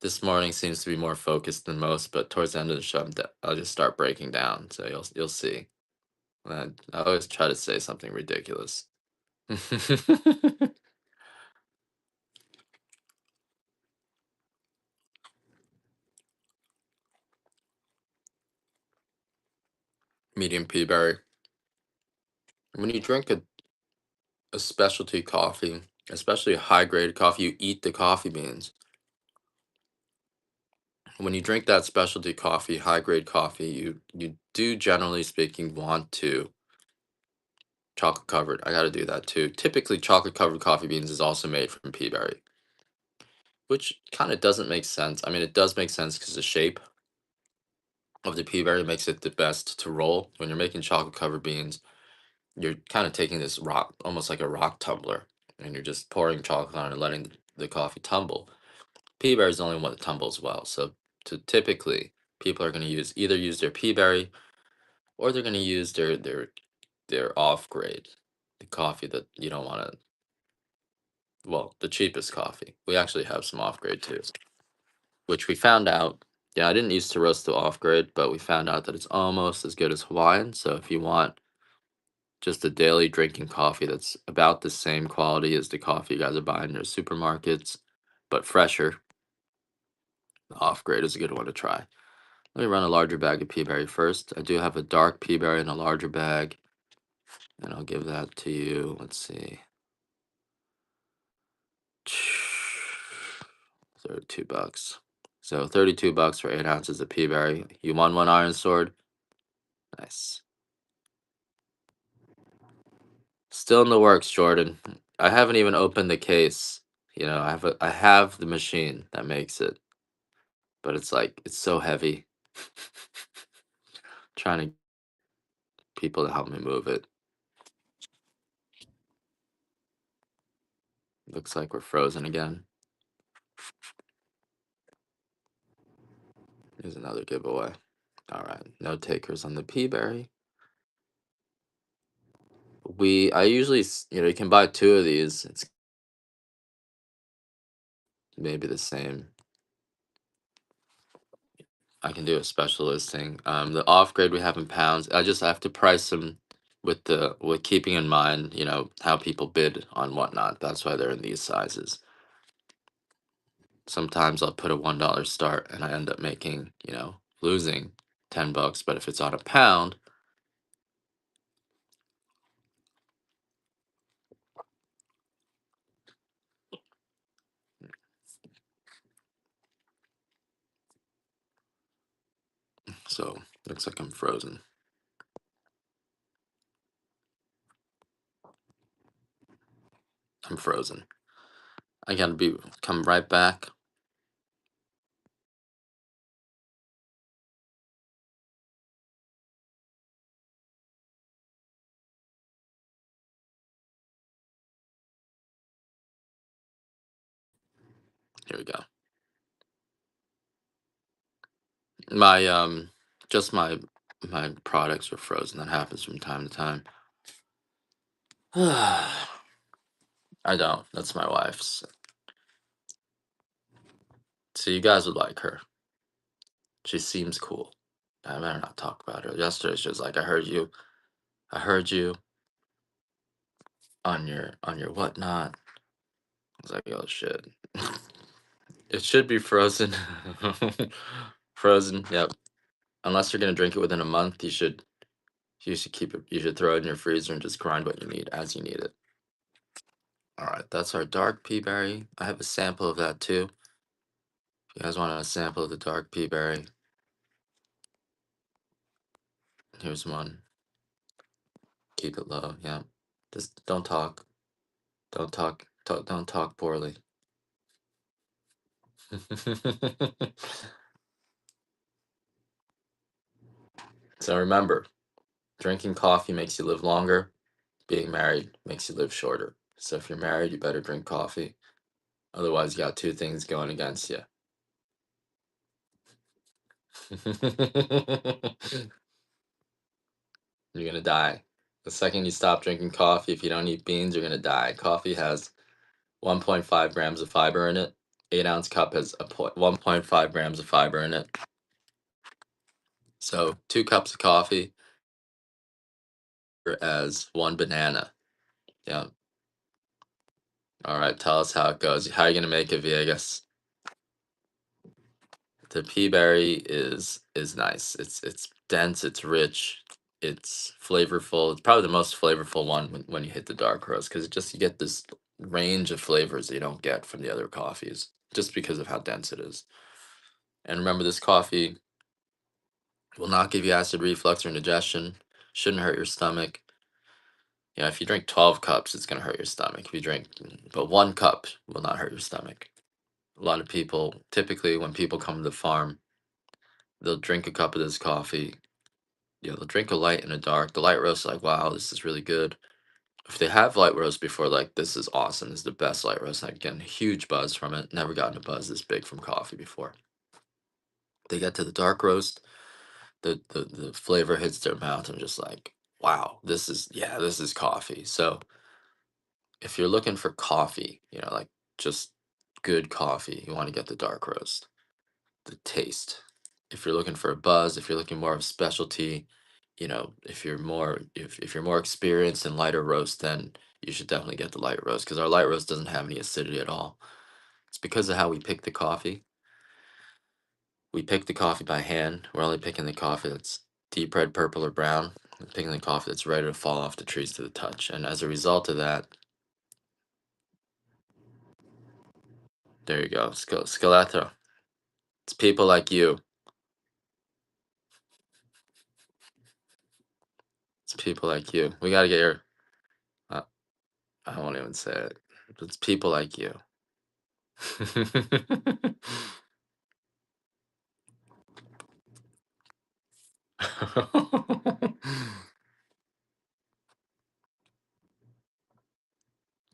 This morning seems to be more focused than most, but towards the end of the show, I'll just start breaking down. So you'll see. I always try to say something ridiculous. Medium pea berry. When you drink a specialty coffee, especially a high grade coffee, you eat the coffee beans. When you drink that specialty coffee, high grade coffee, you do generally speaking want to chocolate covered. I got to do that too. Typically, chocolate covered coffee beans is also made from pea berry, which kind of doesn't make sense. I mean, it does make sense because the shape of the pea berry makes it the best to roll. When you're making chocolate covered beans, you're kind of taking this rock, almost like a rock tumbler, and you're just pouring chocolate on it and letting the coffee tumble. Pea berry is the only one that tumbles well. So to typically People are going to use their pea berry, or they're going to use their off grade, the coffee that you don't want to, well, the cheapest coffee. We actually have some off grade too, which we found out. Yeah, I didn't used to roast the off grade, but we found out that it's almost as good as Hawaiian. So if you want just a daily drinking coffee that's about the same quality as the coffee you guys are buying in your supermarkets, but fresher, the off grade is a good one to try. Let me run a larger bag of pea berry first. I do have a dark pea berry in a larger bag, and I'll give that to you. Let's see. 32 bucks. So 32 bucks for 8 ounces of pea berry. You won one iron sword. Nice. Still in the works, Jordan. I haven't even opened the case. I have the machine that makes it, but it's like it's so heavy. Trying to get people to help me move it. Looks like we're frozen again. Here's another giveaway. All right, no takers on the pea berry. I usually, you can buy two of these. It's maybe the same. I can do a special listing. The off grade we have in pounds. I just have to price them with keeping in mind, how people bid on whatnot. That's why they're in these sizes. Sometimes I'll put a $1 start and I end up making, losing 10 bucks. But if it's on a pound, so looks like I'm frozen. I'm frozen. I gotta come right back. Here we go. My just my products are frozen. That happens from time to time. I don't. That's my wife's. So you guys would like her. She seems cool. I better not talk about her. Yesterday she was like, I heard you on your whatnot. I was like, oh shit. It should be frozen. Frozen, yep. Unless you're gonna drink it within a month, you should keep it, you should throw it in your freezer and just grind what you need as you need it. Alright, that's our dark pea berry. I have a sample of that too. If you guys want a sample of the dark pea berry, here's one. Keep it low, yeah. Just don't talk. Don't talk poorly. So remember, drinking coffee makes you live longer. Being married makes you live shorter. So if you're married, you better drink coffee. Otherwise, you got two things going against you. You're gonna die. The second you stop drinking coffee, if you don't eat beans, you're gonna die. Coffee has 1.5 grams of fiber in it. 8 ounce cup has 1.5 grams of fiber in it. So 2 cups of coffee as one banana. Yeah. All right. Tell us how it goes. How are you gonna make it, Viegas? The pea berry is nice. It's dense. It's rich. It's flavorful. It's probably the most flavorful one when you hit the dark roast because you get this range of flavors that you don't get from the other coffees just because of how dense it is. And remember, this coffee will not give you acid reflux or indigestion. Shouldn't hurt your stomach. Yeah, if you drink 12 cups, it's gonna hurt your stomach. If you drink, but 1 cup will not hurt your stomach. A lot of people, typically, when people come to the farm, they'll drink a cup of this coffee. They'll drink a light and a dark. The light roast, like, wow, this is really good. If they have light roast before, like, this is awesome. This is the best light roast. I'm getting a huge buzz from it. Never gotten a buzz this big from coffee before. They get to the dark roast, the flavor hits their mouth. I'm just like, wow, this is coffee. So if you're looking for coffee, like just good coffee, you want to get the dark roast. The taste. If you're looking for a buzz, if you're looking more of specialty, if you're more experienced in lighter roast, then you should definitely get the light roast because our light roast doesn't have any acidity at all. It's because of how we pick the coffee. We pick the coffee by hand. We're only picking the coffee that's deep red, purple, or brown. We're picking the coffee that's ready to fall off the trees to the touch. And as a result of that, there you go. Skeletro. It's people like you. It's people like you. We gotta get your. Uh, I won't even say it. It's people like you.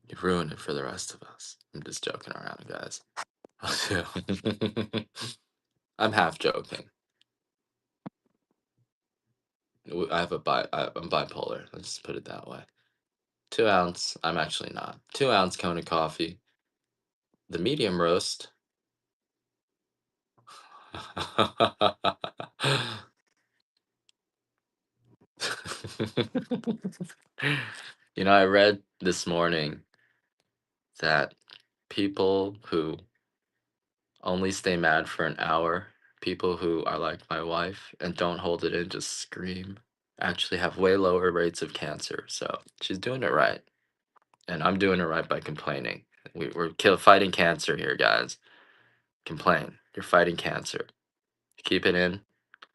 You ruined it for the rest of us. I'm just joking around, guys. I'm half joking. I have I'm bipolar. Let's just put it that way. 2 ounce. I'm actually not. 2 ounce Kona coffee. The medium roast. I read this morning that people who only stay mad for an hour, people who are like my wife and don't hold it in, just scream, actually have way lower rates of cancer. So she's doing it right. And I'm doing it right by complaining. We're fighting cancer here, guys. Complain. You're fighting cancer. You keep it in,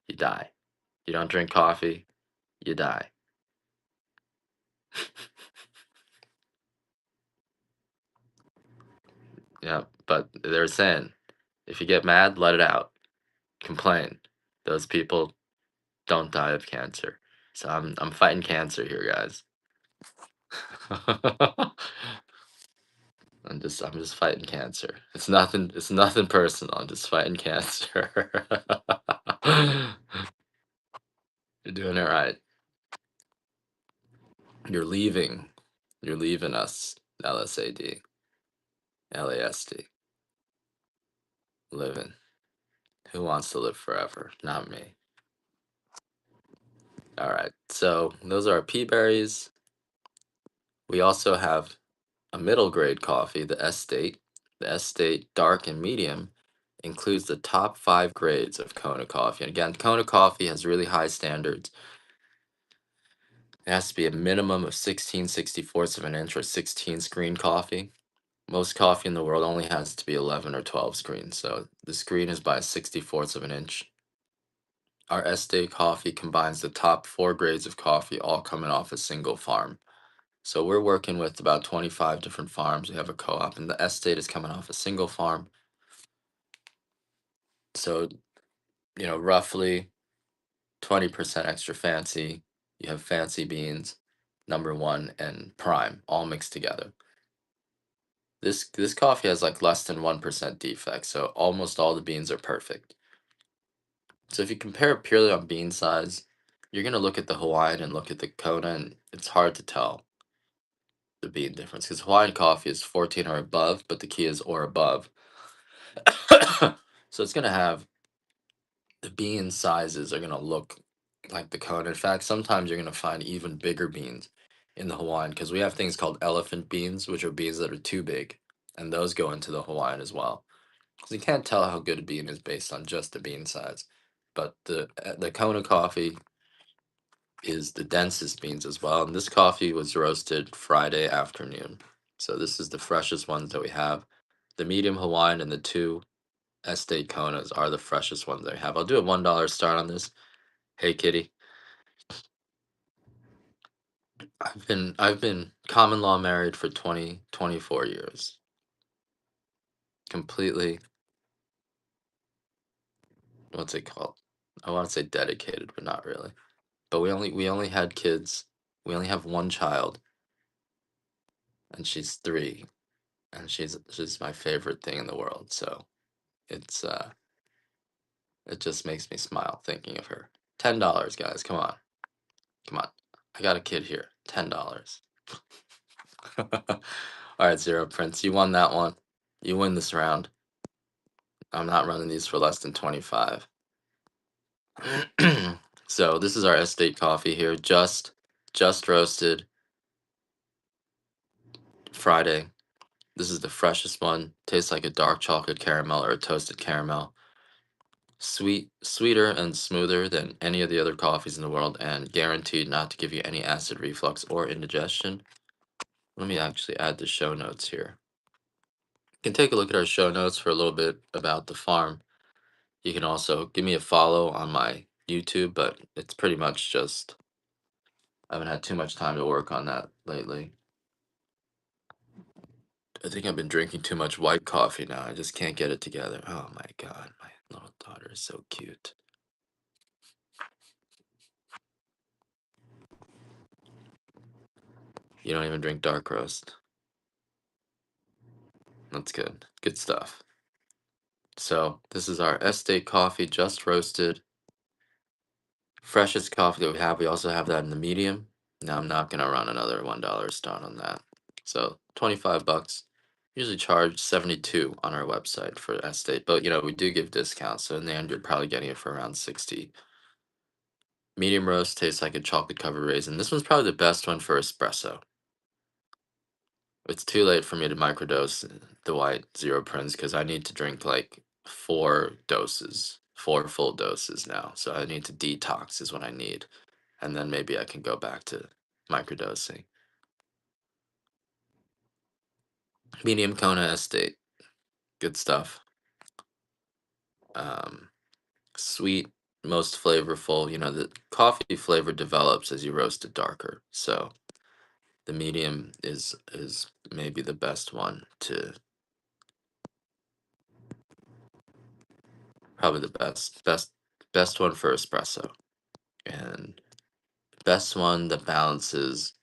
you die. You don't drink coffee, you die. Yeah, but they're saying if you get mad, let it out. Complain. Those people don't die of cancer. So I'm fighting cancer here, guys. I'm just fighting cancer. It's nothing personal. I'm just fighting cancer. You're doing it right. You're leaving. You're leaving us. LSAD. LASD. Living. Who wants to live forever? Not me. All right. So those are our pea berries. We also have a middle grade coffee, the estate. The estate dark and medium includes the top 5 grades of Kona coffee. And again, Kona coffee has really high standards. It has to be a minimum of 16/64 of an inch or 16 screen coffee. Most coffee in the world only has to be 11 or 12 screens. So the screen is by 64 of an inch. Our estate coffee combines the top 4 grades of coffee, all coming off a single farm. So we're working with about 25 different farms. We have a co-op, and the estate is coming off a single farm. So, roughly 20% extra fancy. You have fancy beans, number one, and prime, all mixed together. This coffee has like less than 1% defect, so almost all the beans are perfect. So if you compare it purely on bean size, you're gonna look at the Hawaiian and look at the Kona, and it's hard to tell the bean difference because Hawaiian coffee is 14 or above, but the key is or above. So it's gonna have the bean sizes are gonna look like the cone. In fact, sometimes you're gonna find even bigger beans in the Hawaiian because we have things called elephant beans, which are beans that are too big, and those go into the Hawaiian as well. Because you can't tell how good a bean is based on just the bean size. But the Kona coffee is the densest beans as well, and this coffee was roasted Friday afternoon. So this is the freshest ones that we have. The medium Hawaiian and the two Estate Konas are the freshest ones I have. I'll do a $1 start on this. Hey kitty. I've been common law married for 24 years. Completely, what's it called? I want to say dedicated, but not really. But we only had kids. We only have one child, and she's 3, and she's my favorite thing in the world. So it's It just makes me smile thinking of her. $10, guys. Come on. Come on. I got a kid here. $10. All right, Zero Prince. You won that one. You win this round. I'm not running these for less than 25. So this is our estate coffee here. Just roasted Friday. This is the freshest one. Tastes like a dark chocolate caramel or a toasted caramel. Sweeter and smoother than any of the other coffees in the world, and guaranteed not to give you any acid reflux or indigestion. Let me actually add the show notes here. You can take a look at our show notes for a little bit about the farm. You can also give me a follow on my YouTube, but it's pretty much just I haven't had too much time to work on that lately. I think I've been drinking too much white coffee now. I just can't get it together. Oh my god, my little daughter is so cute. You don't even drink dark roast. That's good. Good stuff. So this is our estate coffee, just roasted. Freshest coffee that we have. We also have that in the medium. Now I'm not gonna run another $1 start on that. So 25 bucks. Usually charge 72 on our website for estate, but we do give discounts. So in the end, you're probably getting it for around 60. Medium roast tastes like a chocolate covered raisin. This one's probably the best one for espresso. It's too late for me to microdose the white Zero Prince because I need to drink like 4 doses, 4 full doses now. So I need to detox is what I need. And then maybe I can go back to microdosing. Medium Kona Estate. Good stuff. Um, Sweet, most flavorful. The coffee flavor develops as you roast it darker. So the medium is maybe the best one to probably the best one for espresso. And best one that balances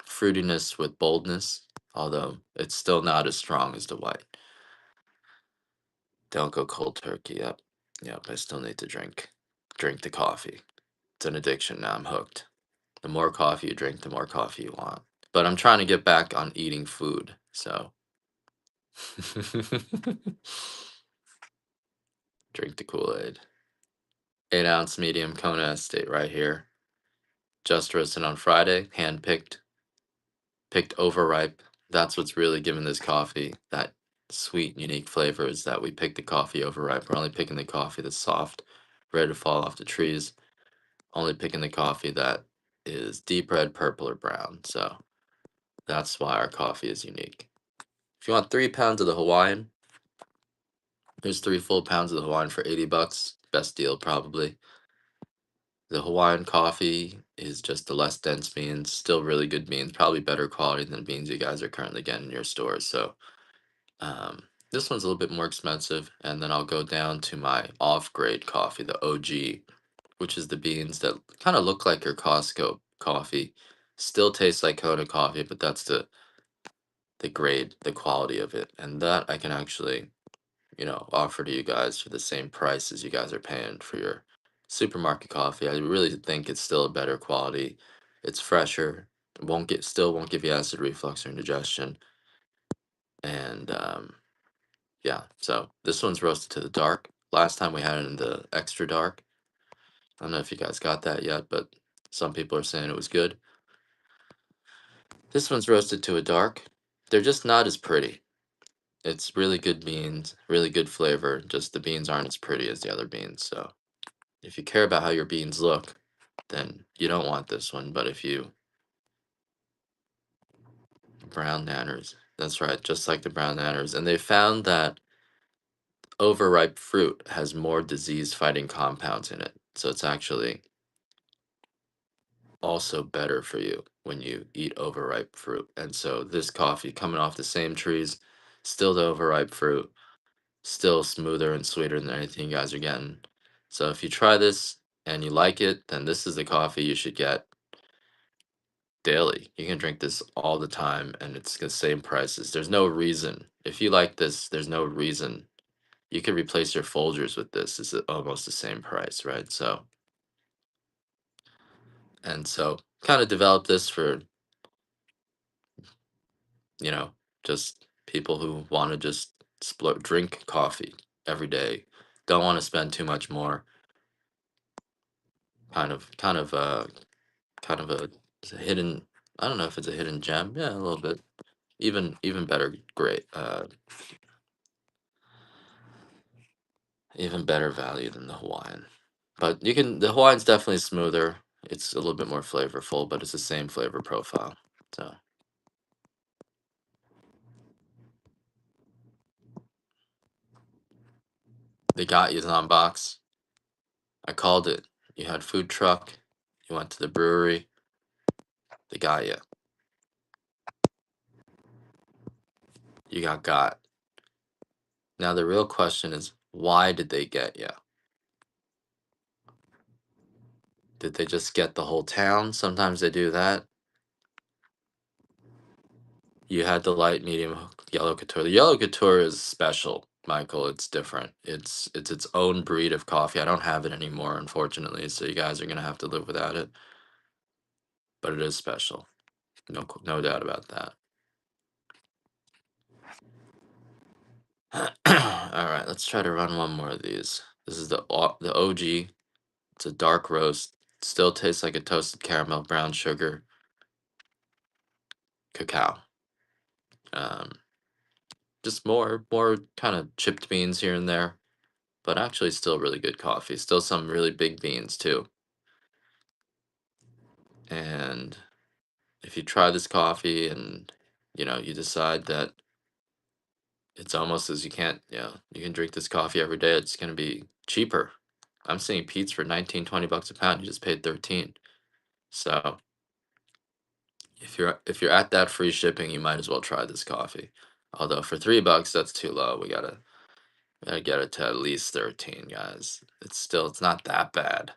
fruitiness with boldness, although it's still not as strong as the white. Don't go cold turkey. Yep. Yep. I still need to drink the coffee. It's an addiction now. I'm hooked. The more coffee you drink, the more coffee you want. But I'm trying to get back on eating food. So drink the Kool-Aid. 8-ounce medium Kona Estate right here. Just roasted on Friday, hand picked overripe. That's what's really giving this coffee that sweet, unique flavor is that we picked the coffee overripe. We're only picking the coffee that's soft, ready to fall off the trees. Only picking the coffee that is deep red, purple, or brown. So that's why our coffee is unique. If you want 3 pounds of the Hawaiian, there's 3 full pounds of the Hawaiian for 80 bucks. Best deal probably. The Hawaiian coffee is just the less dense beans, still really good beans, probably better quality than the beans you guys are currently getting in your stores. So this one's a little bit more expensive, and then I'll go down to my off-grade coffee, the OG, which is the beans that kind of look like your Costco coffee. Still tastes like Kona coffee, but that's the grade, the quality of it, and that I can actually offer to you guys for the same price as you guys are paying for your supermarket coffee. I really think it's still a better quality. It's fresher. It won't give you acid reflux or indigestion, and yeah, so this one's roasted to the dark. Last time we had it in the extra dark. I don't know if you guys got that yet, but some people are saying it was good. This one's roasted to a dark. They're just not as pretty. It's really good beans, really good flavor. Just the beans aren't as pretty as the other beans. So if you care about how your beans look, then you don't want this one. But if you brown nanners, that's right, just like the brown nanners. And they found that overripe fruit has more disease fighting compounds in it. So it's actually also better for you when you eat overripe fruit. And so this coffee coming off the same trees, still the overripe fruit, still smoother and sweeter than anything you guys are getting. So if you try this and you like it, then this is the coffee you should get daily. You can drink this all the time and it's the same prices. There's no reason. If you like this, there's no reason you could replace your Folgers with this. It's almost the same price, right? So kind of develop this for, you know, just people who want to just drink coffee every day, don't want to spend too much more. Kind of, kind of, kind of a, it's a hidden. I don't know if it's a hidden gem. Yeah, a little bit. Even better, great. Even better value than the Hawaiian. But the Hawaiian's definitely smoother. It's a little bit more flavorful, but it's the same flavor profile. So they got you on box. I called it. You had food truck. You went to the brewery. They got you. You got. Now the real question is, why did they get you? Did they just get the whole town? Sometimes they do that. You had the light, medium, yellow couture. The yellow couture is special, Michael. It's different. It's its own breed of coffee. I don't have it anymore, unfortunately. So you guys are gonna have to live without it. But it is special. No doubt about that. All right, let's try to run one more of these. This is the OG. It's a dark roast. Still tastes like a toasted caramel, brown sugar, cacao. Um, just more kind of chipped beans here and there, but actually still really good coffee. Still some really big beans too. And if you try this coffee and you decide that it's almost as you can't, you can drink this coffee every day, it's going to be cheaper. I'm seeing Pete's for 19, $20 a pound. You just paid 13. So if you're at that free shipping, you might as well try this coffee. Although for $3, that's too low. We gotta get it to at least 13, guys. It's not that bad.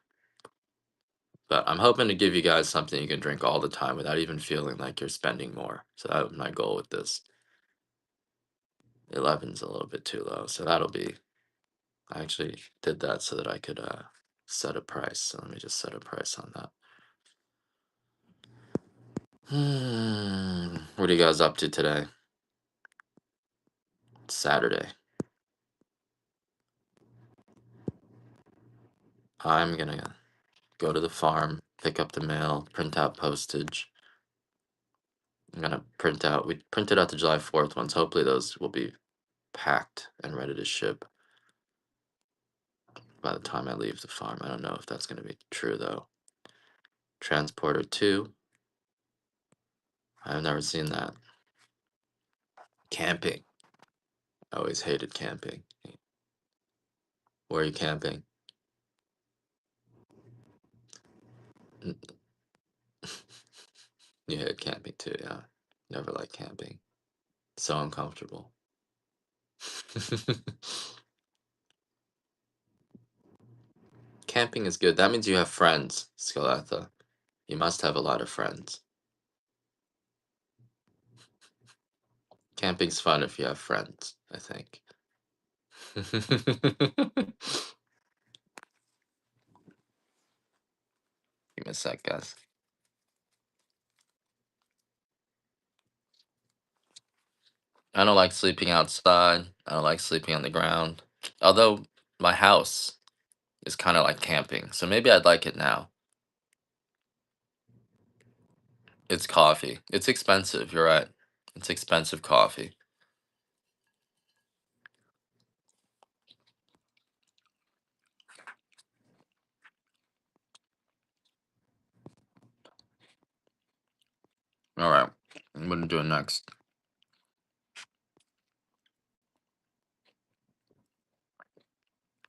But I'm hoping to give you guys something you can drink all the time without even feeling like you're spending more. So that was my goal with this. 11's a little bit too low. So I actually did that so that I could set a price. So let me just set a price on that. What are you guys up to today? It's Saturday. I'm gonna go to the farm, pick up the mail, print out postage. I'm gonna we printed out the July 4th ones. Hopefully those will be packed and ready to ship by the time I leave the farm. I don't know if that's gonna be true though. Transporter 2. I've never seen that. Camping. I always hated camping. Where are you camping? N- You hate camping too, yeah. Never liked camping. So uncomfortable. Camping is good. That means you have friends, Scalatha. You must have a lot of friends. Camping's fun if you have friends, I think. Give me a sec, guys. I don't like sleeping outside. I don't like sleeping on the ground. Although my house is kind of like camping, so maybe I'd like it now. It's coffee. It's expensive. You're right. It's expensive coffee. All right. I'm gonna do it next.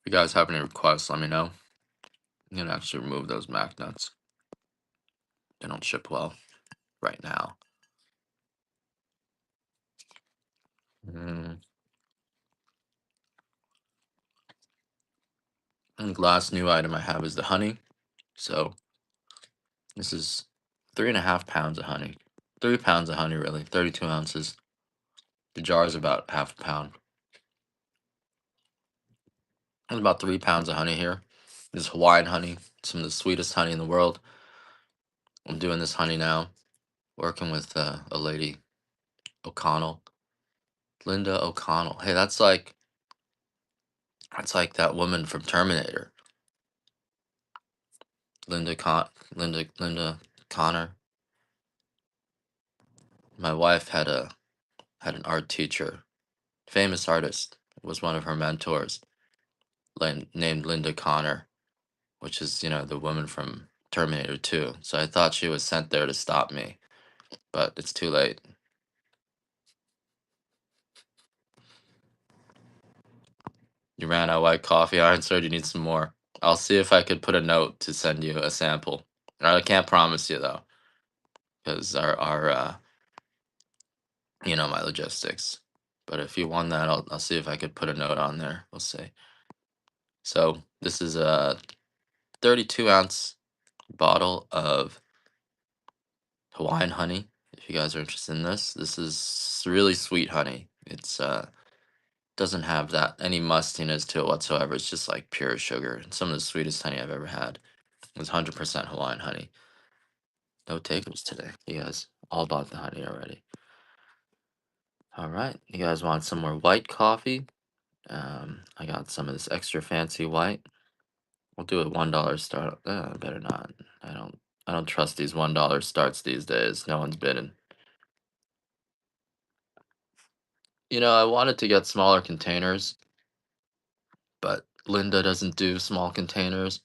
If you guys have any requests, let me know. I'm gonna actually remove those magnets. They don't ship well right now. Mm. And the last new item I have is the honey. So this is 3.5 pounds of honey. 3 pounds of honey, really. 32 ounces. The jar is about half a pound. There's about 3 pounds of honey here. This is Hawaiian honey, some of the sweetest honey in the world. I'm doing this honey now, working with a lady, O'Connell, Linda O'Connell. Hey, that's like that woman from Terminator, Linda Connor. My wife had an art teacher, famous artist, was one of her mentors, named Linda Connor, which is the woman from Terminator 2. So I thought she was sent there to stop me, but it's too late. You ran out of white coffee, Iron Sword. You need some more. I'll see if I could put a note to send you a sample. I can't promise you though, because my logistics. But if you want that, I'll see if I could put a note on there. We'll see. So this is a 32-ounce bottle of Hawaiian honey. If you guys are interested in this is really sweet honey. It's doesn't have that any mustiness to it whatsoever. It's just like pure sugar. It's some of the sweetest honey I've ever had. It's 100% Hawaiian honey. No takers today. You guys all bought the honey already. All right. You guys want some more white coffee? I got some of this extra fancy white. We'll do a $1 start. Better not. I don't trust these $1 starts these days. No one's bidding. I wanted to get smaller containers, but Linda doesn't do small containers,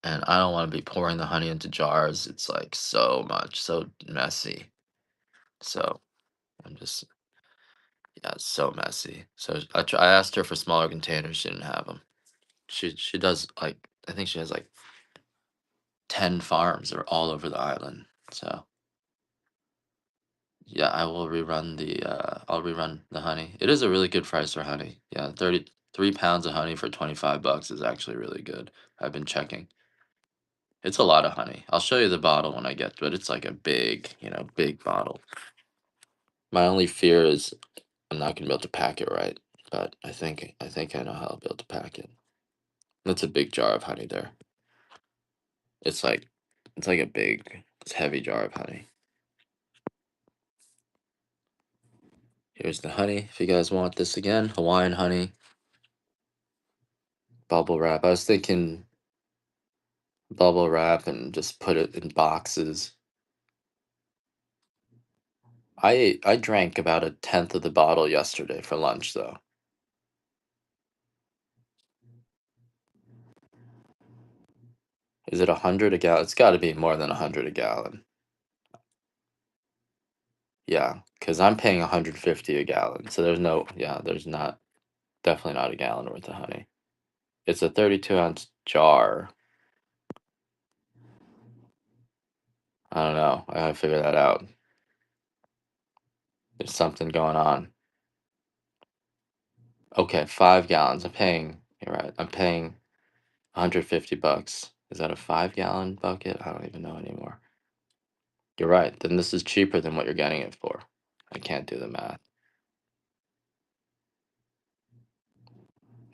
and I don't want to be pouring the honey into jars. It's like so much, so messy. So I'm just, yeah, it's so messy. So I asked her for smaller containers. She didn't have them. She does like I think she has like 10 farms that are all over the island. So yeah, I'll rerun the honey. It is a really good price for honey. Yeah, 33 pounds of honey for $25 is actually really good. I've been checking. It's a lot of honey. I'll show you the bottle when I get to it. It's like a big bottle. My only fear is I'm not gonna be able to pack it right, but I think I know how I'll be able to pack it. That's a big jar of honey there. It's like it's heavy jar of honey. Here's the honey. If you guys want this again, Hawaiian honey, bubble wrap. I was thinking bubble wrap and just put it in boxes. I drank about a tenth of the bottle yesterday for lunch though. Is it 100 a gallon? It's got to be more than 100 a gallon. Yeah, because I'm paying 150 a gallon. So there's not definitely not a gallon worth of honey. It's a 32-ounce jar. I don't know. I gotta figure that out. There's something going on. Okay, 5 gallons. You're right. I'm paying $150. Is that a 5 gallon bucket? I don't even know anymore. You're right. Then this is cheaper than what you're getting it for. I can't do the math.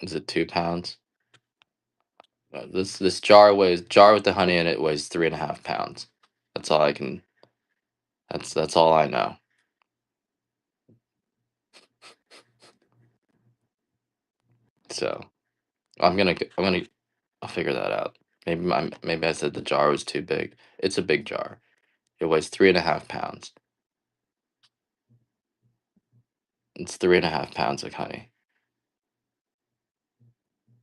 Is it 2 pounds? This jar with the honey in it weighs 3.5 pounds. That's all I can. That's all I know. So I'll figure that out. Maybe I said the jar was too big. It's a big jar. It weighs 3.5 pounds. It's 3.5 pounds of honey.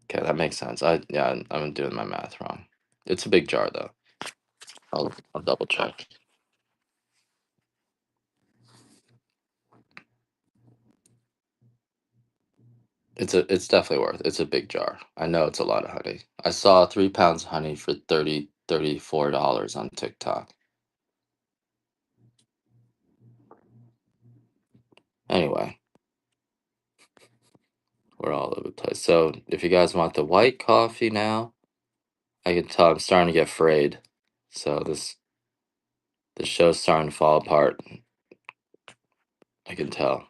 Okay, that makes sense. I'm doing my math wrong. It's a big jar though. I'll double check. It's definitely worth. It's a big jar. I know it's a lot of honey. I saw 3 pounds of honey for $34 on TikTok. Anyway, we're all over the place. So if you guys want the white coffee now, I can tell I'm starting to get frayed. So this show's starting to fall apart. I can tell.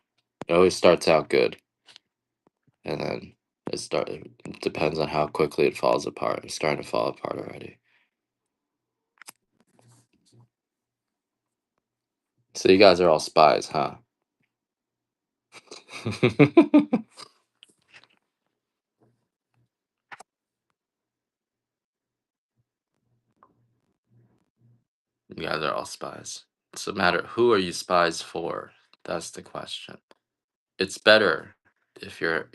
It always starts out good, and then It depends on how quickly it falls apart. It's starting to fall apart already. So you guys are all spies, huh? You guys are all spies. So matter who are you spies for? That's the question. It's better if you're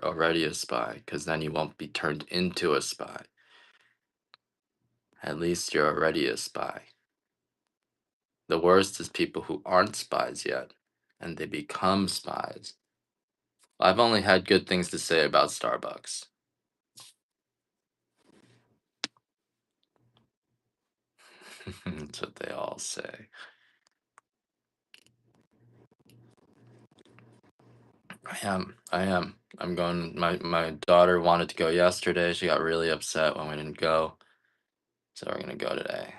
already a spy, because then you won't be turned into a spy. At least you're already a spy. The worst is people who aren't spies yet, and they become spies. I've only had good things to say about Starbucks. That's what they all say. I am. I am. I'm going. My daughter wanted to go yesterday. She got really upset when we didn't go. So we're gonna go today.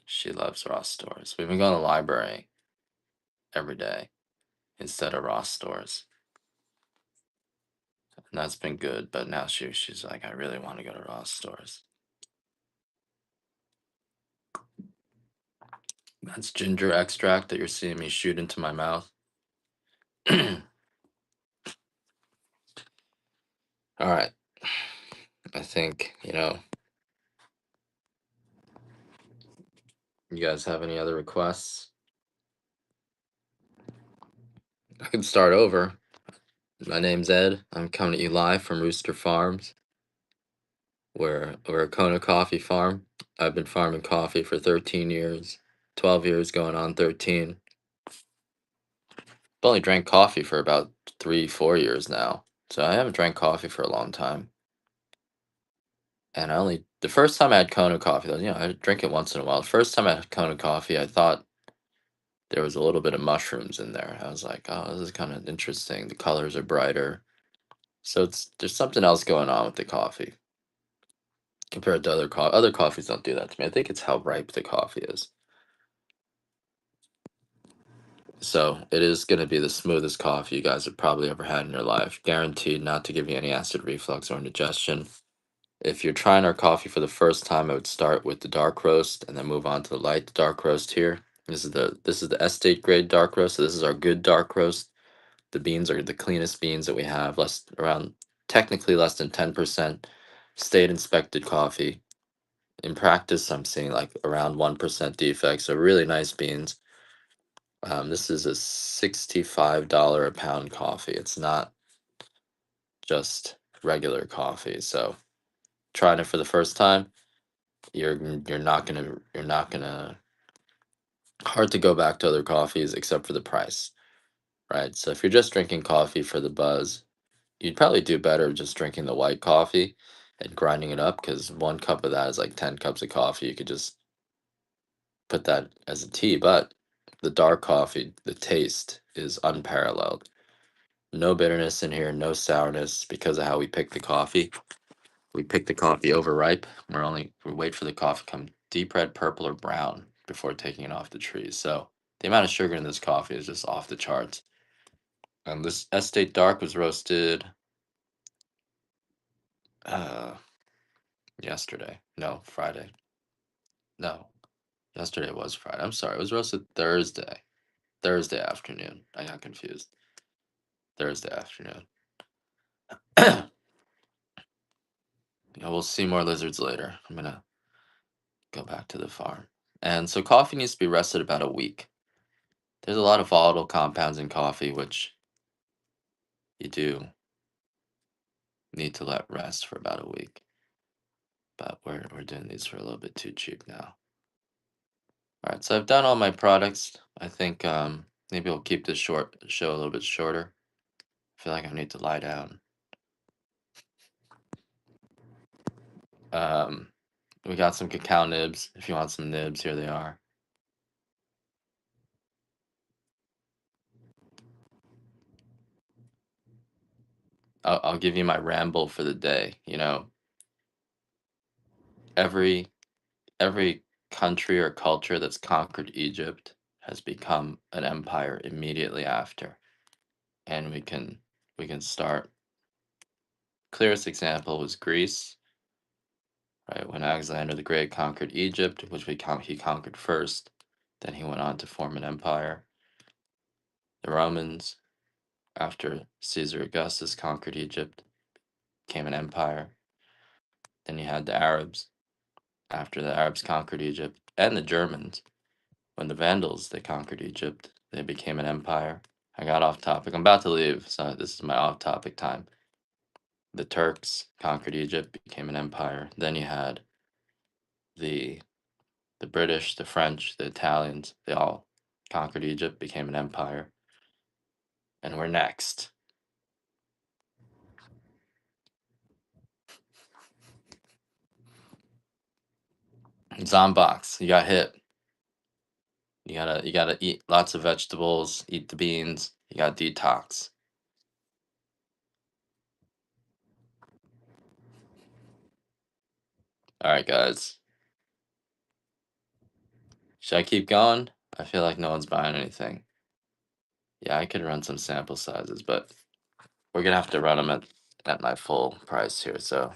She loves Ross stores. We've been going to the library every day instead of Ross stores. And that's been good, but now she's like, I really want to go to Ross stores. That's ginger extract that you're seeing me shoot into my mouth. All right. I think, you guys have any other requests? I can start over. My name's Ed. I'm coming to you live from Rooster Farms. We're a Kona coffee farm. I've been farming coffee for 13 years, 12 years going on 13. I've only drank coffee for about 3, 4 years now. So I haven't drank coffee for a long time. And the first time I had Kona coffee, I drink it once in a while. The first time I had Kona coffee, I thought there was a little bit of mushrooms in there. I was like, oh, this is kind of interesting. The colors are brighter. So there's something else going on with the coffee compared to other coffees don't do that to me. I think it's how ripe the coffee is. So it is going to be the smoothest coffee you guys have probably ever had in your life. Guaranteed not to give you any acid reflux or indigestion. If you're trying our coffee for the first time, I would start with the dark roast and then move on to the light dark roast here. This is the estate grade dark roast. So this is our good dark roast. The beans are the cleanest beans that we have, technically less than 10% state inspected coffee. In practice, I'm seeing like around 1% defects, so really nice beans. This is a $65 a pound coffee. It's not just regular coffee. So trying it for the first time, you're not gonna hard to go back to other coffees except for the price, right? So if you're just drinking coffee for the buzz, you'd probably do better just drinking the white coffee and grinding it up, because 1 cup of that is like 10 cups of coffee. You could just put that as a tea, but the dark coffee, the taste is unparalleled. No bitterness in here, no sourness because of how we pick the coffee. We pick the coffee overripe. We wait for the coffee to come deep red, purple, or brown before taking it off the trees. So the amount of sugar in this coffee is just off the charts. And this Estate Dark was roasted uh yesterday. No, Friday. No, yesterday was Friday. I'm sorry. It was roasted Thursday. Thursday afternoon. I got confused. Thursday afternoon. We'll see more lizards later. I'm gonna go back to the farm. And so coffee needs to be rested about a week. There's a lot of volatile compounds in coffee, which you do need to let rest for about a week. But we're doing these for a little bit too cheap now. All right, so I've done all my products. I think maybe we'll keep this show a little bit shorter. I feel like I need to lie down. Um, we got some cacao nibs. If you want some nibs, here they are. I'll give you my ramble for the day. Every every country or culture that's conquered Egypt has become an empire immediately after. And we can we can start. Clearest example was Greece, right? When Alexander the Great conquered Egypt, which he conquered first, then he went on to form an empire. The Romans, after Caesar Augustus conquered Egypt, became an empire. Then you had the Arabs, after the Arabs conquered Egypt, and the Germans. When the Vandals they conquered Egypt, they became an empire. I got off topic. I'm about to leave, so this is my off topic time. The Turks conquered Egypt, became an empire. Then you had the the British, the French, the Italians, they all conquered Egypt, became an empire. And we're next. Zombox, you got hit. You gotta eat lots of vegetables, eat the beans, you gotta detox. Alright guys. Should I keep going? I feel like no one's buying anything. Yeah, I could run some sample sizes, but we're gonna have to run them at my full price here, so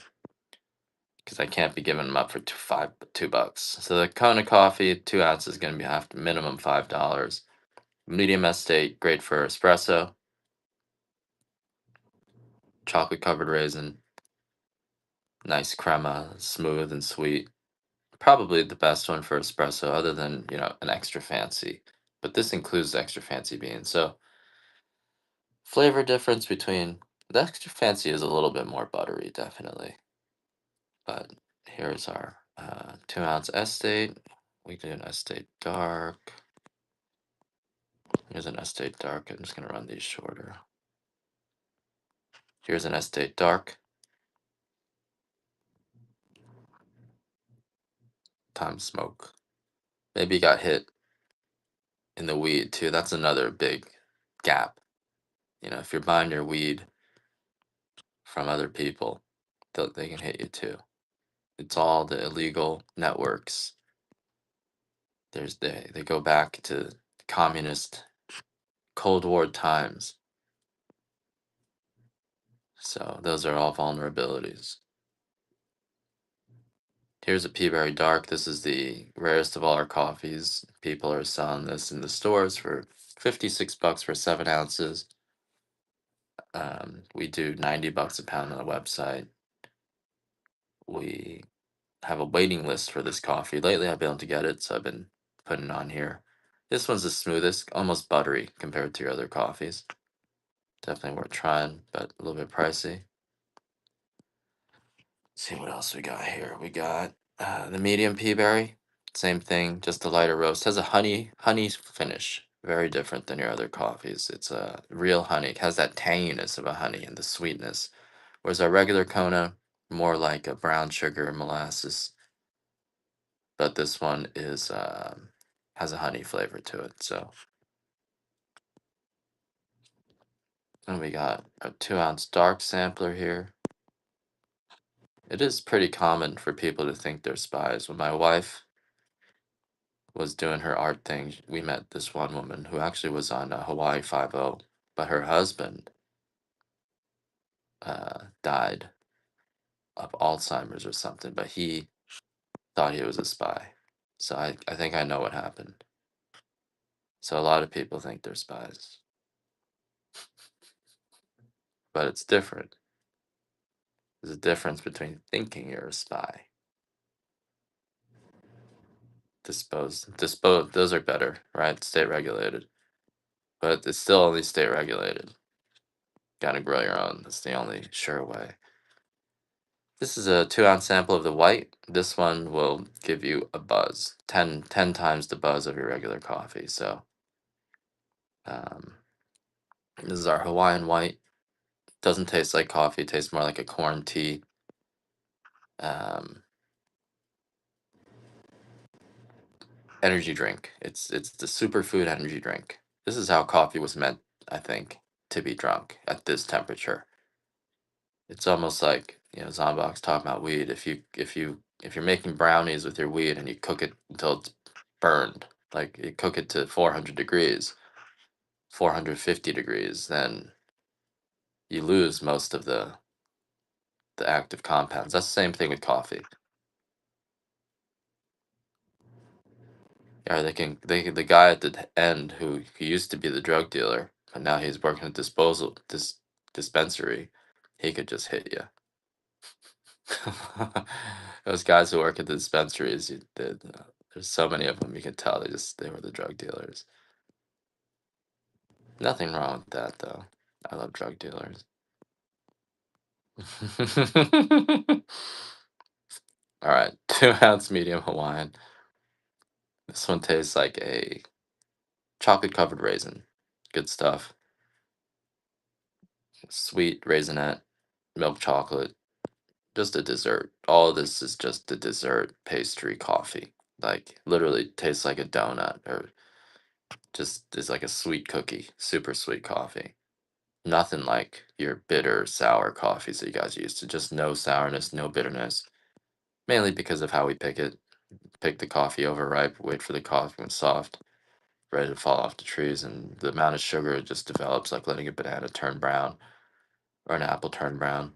because I can't be giving them up for $2. So the Kona coffee, 2 ounces, is gonna be half minimum $5. Medium estate, great for espresso. Chocolate covered raisin, nice crema, smooth and sweet. Probably the best one for espresso, other than an extra fancy. But this includes the extra fancy beans. So flavor difference between the extra fancy is a little bit more buttery, definitely. But here's our 2 ounce estate. We do an estate dark. Here's an estate dark. I'm just gonna run these shorter. Here's an estate dark. Time smoke. Maybe you got hit in the weed too. That's another big gap. If you're buying your weed from other people, they can hit you too. It's all the illegal networks. They go back to communist Cold War times. So those are all vulnerabilities. Here's a Peaberry Dark. This is the rarest of all our coffees. People are selling this in the stores for $56 for 7 ounces. We do $90 a pound on the website. We have a waiting list for this coffee. Lately, I've been able to get it, so I've been putting it on here. This one's the smoothest, almost buttery compared to your other coffees. Definitely worth trying, but a little bit pricey. See what else we got here. We got the medium peaberry. Same thing, just a lighter roast. Has a honey finish. Very different than your other coffees. It's a real honey. It has that tanginess of a honey and the sweetness. Whereas our regular Kona, more like a brown sugar and molasses. But this one is has a honey flavor to it. So, and we got a 2 ounce dark sampler here. It is pretty common for people to think they're spies. When my wife was doing her art thing, we met this one woman who actually was on Hawaii 5 but her husband died of Alzheimer's or something, but he thought he was a spy. So I think I know what happened. So a lot of people think they're spies, but it's different. There's a difference between thinking you're a spy. Those are better, right? State regulated, but it's still only state regulated. Gotta grow your own. That's the only sure way. This is a 2 ounce sample of the white. This one will give you a buzz, 10 times the buzz of your regular coffee. So um, this is our Hawaiian white. Doesn't taste like coffee. It tastes more like a corn tea. Um, Energy drink. It's the superfood energy drink. This is how coffee was meant, I think, to be drunk at this temperature. It's almost like Zombox talking about weed. If you're making brownies with your weed and you cook it until it's burned, like you cook it to 400 degrees, 450 degrees, then you lose most of the active compounds. That's the same thing with coffee. Yeah, the guy at the end who used to be the drug dealer, but now he's working at dispensary. He could just hit you. Those guys who work at the dispensaries, there's so many of them. You can tell they were the drug dealers. Nothing wrong with that though. I love drug dealers. All right, 2 ounce medium Hawaiian. This one tastes like a chocolate covered raisin. Good stuff. Sweet raisinette, milk chocolate, just a dessert. All of this is just a dessert pastry coffee. Like literally tastes like a donut or just is like a sweet cookie, super sweet coffee. Nothing like your bitter sour coffees that you guys used to. Just no sourness, no bitterness. Mainly because of how we pick it. Pick the coffee overripe, wait for the coffee when soft, ready to fall off the trees, and the amount of sugar it just develops like letting a banana turn brown or an apple turn brown.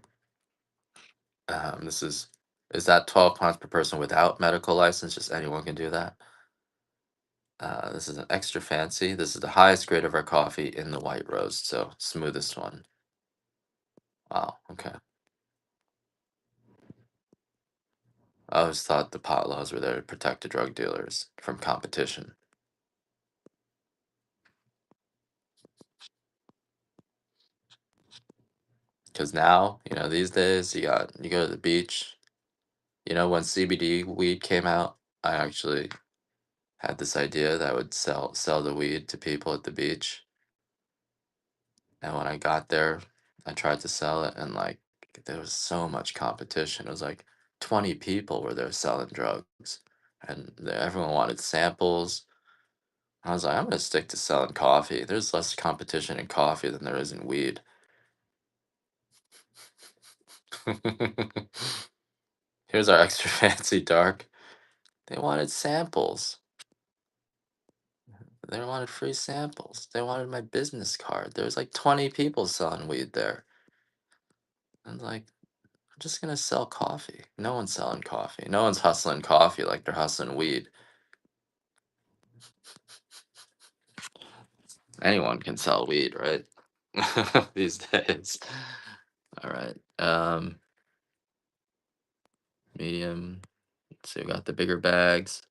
This is that 12 pounds per person without medical license? Just anyone can do that. This is an extra fancy. This is the highest grade of our coffee in the white roast, so smoothest one. Wow, okay. I always thought the pot laws were there to protect the drug dealers from competition. Because now, these days you go to the beach. When CBD weed came out, I actually had this idea that I would sell the weed to people at the beach. And when I got there, I tried to sell it, and like there was so much competition. It was like 20 people were there selling drugs, and everyone wanted samples. I was like, I'm gonna stick to selling coffee. There's less competition in coffee than there is in weed. Here's our extra fancy dark. They wanted samples. They wanted free samples. They wanted my business card. There was like 20 people selling weed there. I was like, I'm just gonna sell coffee. No one's selling coffee. No one's hustling coffee like they're hustling weed. Anyone can sell weed, right? These days. All right. Medium. So we got the bigger bags.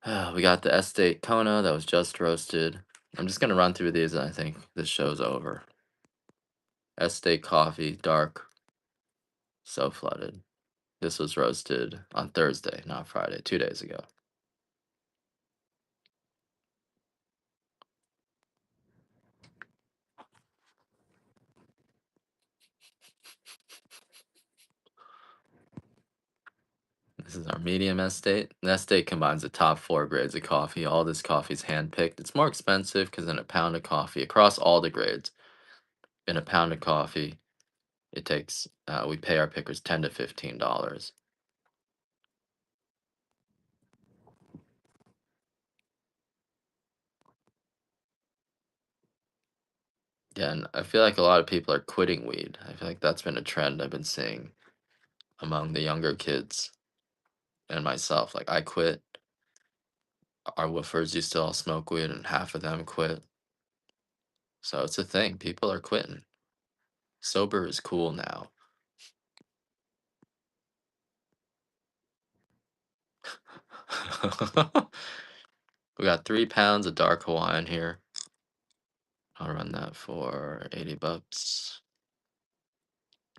We got the estate Kona that was just roasted. I'm just gonna run through these and I think this show's over. Estate coffee, dark, so flooded. This was roasted on Thursday, not Friday, 2 days ago. This is our medium estate. The estate combines the top 4 grades of coffee. All this coffee is handpicked. It's more expensive because in a pound of coffee, across all the grades, in a pound of coffee, it takes, we pay our pickers $10 to $15. Yeah, and I feel like a lot of people are quitting weed. I feel like that's been a trend I've been seeing among the younger kids and myself. Like, I quit. Our woofers used to all smoke weed, and half of them quit. So it's a thing. People are quitting. Sober is cool now. We got 3 pounds of dark Hawaiian here. I'll run that for 80 bucks.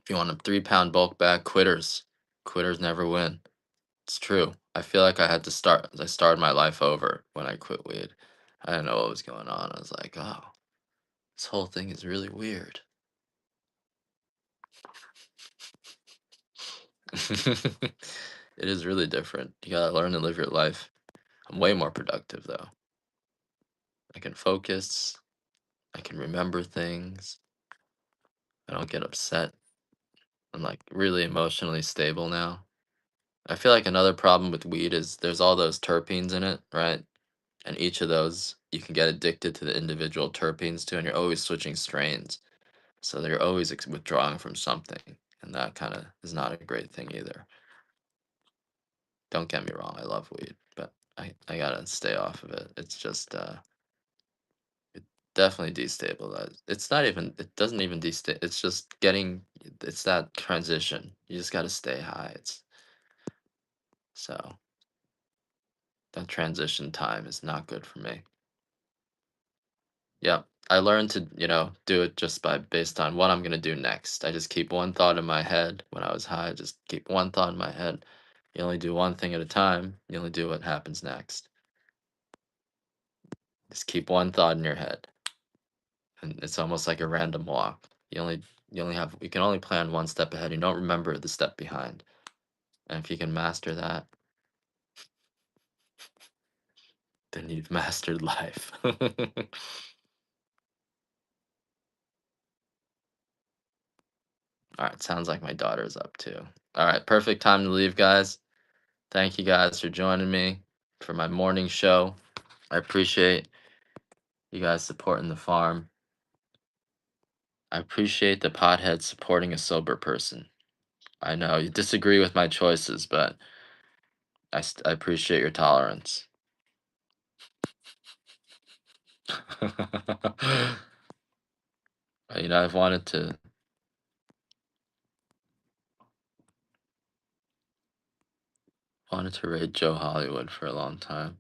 If you want a 3 pound bulk bag, quitters. Quitters never win. It's true. I feel like I started my life over when I quit weed. I didn't know what was going on. I was like, oh, this whole thing is really weird. It is really different. You gotta learn to live your life. I'm way more productive though. I can focus. I can remember things. I don't get upset. I'm like really emotionally stable now. I feel like another problem with weed is there's all those terpenes in it, right? And each of those you can get addicted to the individual terpenes too, and you're always switching strains. So they're always withdrawing from something, and that kind of is not a great thing either. Don't get me wrong, I love weed, but I gotta stay off of it. It's just it definitely destabilizes. It's not even it doesn't even it's just getting it's that transition. You just gotta stay high. It's so that transition time is not good for me. Yep. I learned to, do it just by based on what I'm gonna do next. I just keep one thought in my head when I was high, just keep one thought in my head. You only do one thing at a time. You only do what happens next. Just keep one thought in your head. And it's almost like a random walk. You can only plan one step ahead. You don't remember the step behind. And if you can master that, then you've mastered life. All right, sounds like my daughter's up too. All right, perfect time to leave, guys. Thank you guys for joining me for my morning show. I appreciate you guys supporting the farm. I appreciate the pothead supporting a sober person. I know you disagree with my choices, but I appreciate your tolerance. I've wanted to raid Joe Hollywood for a long time.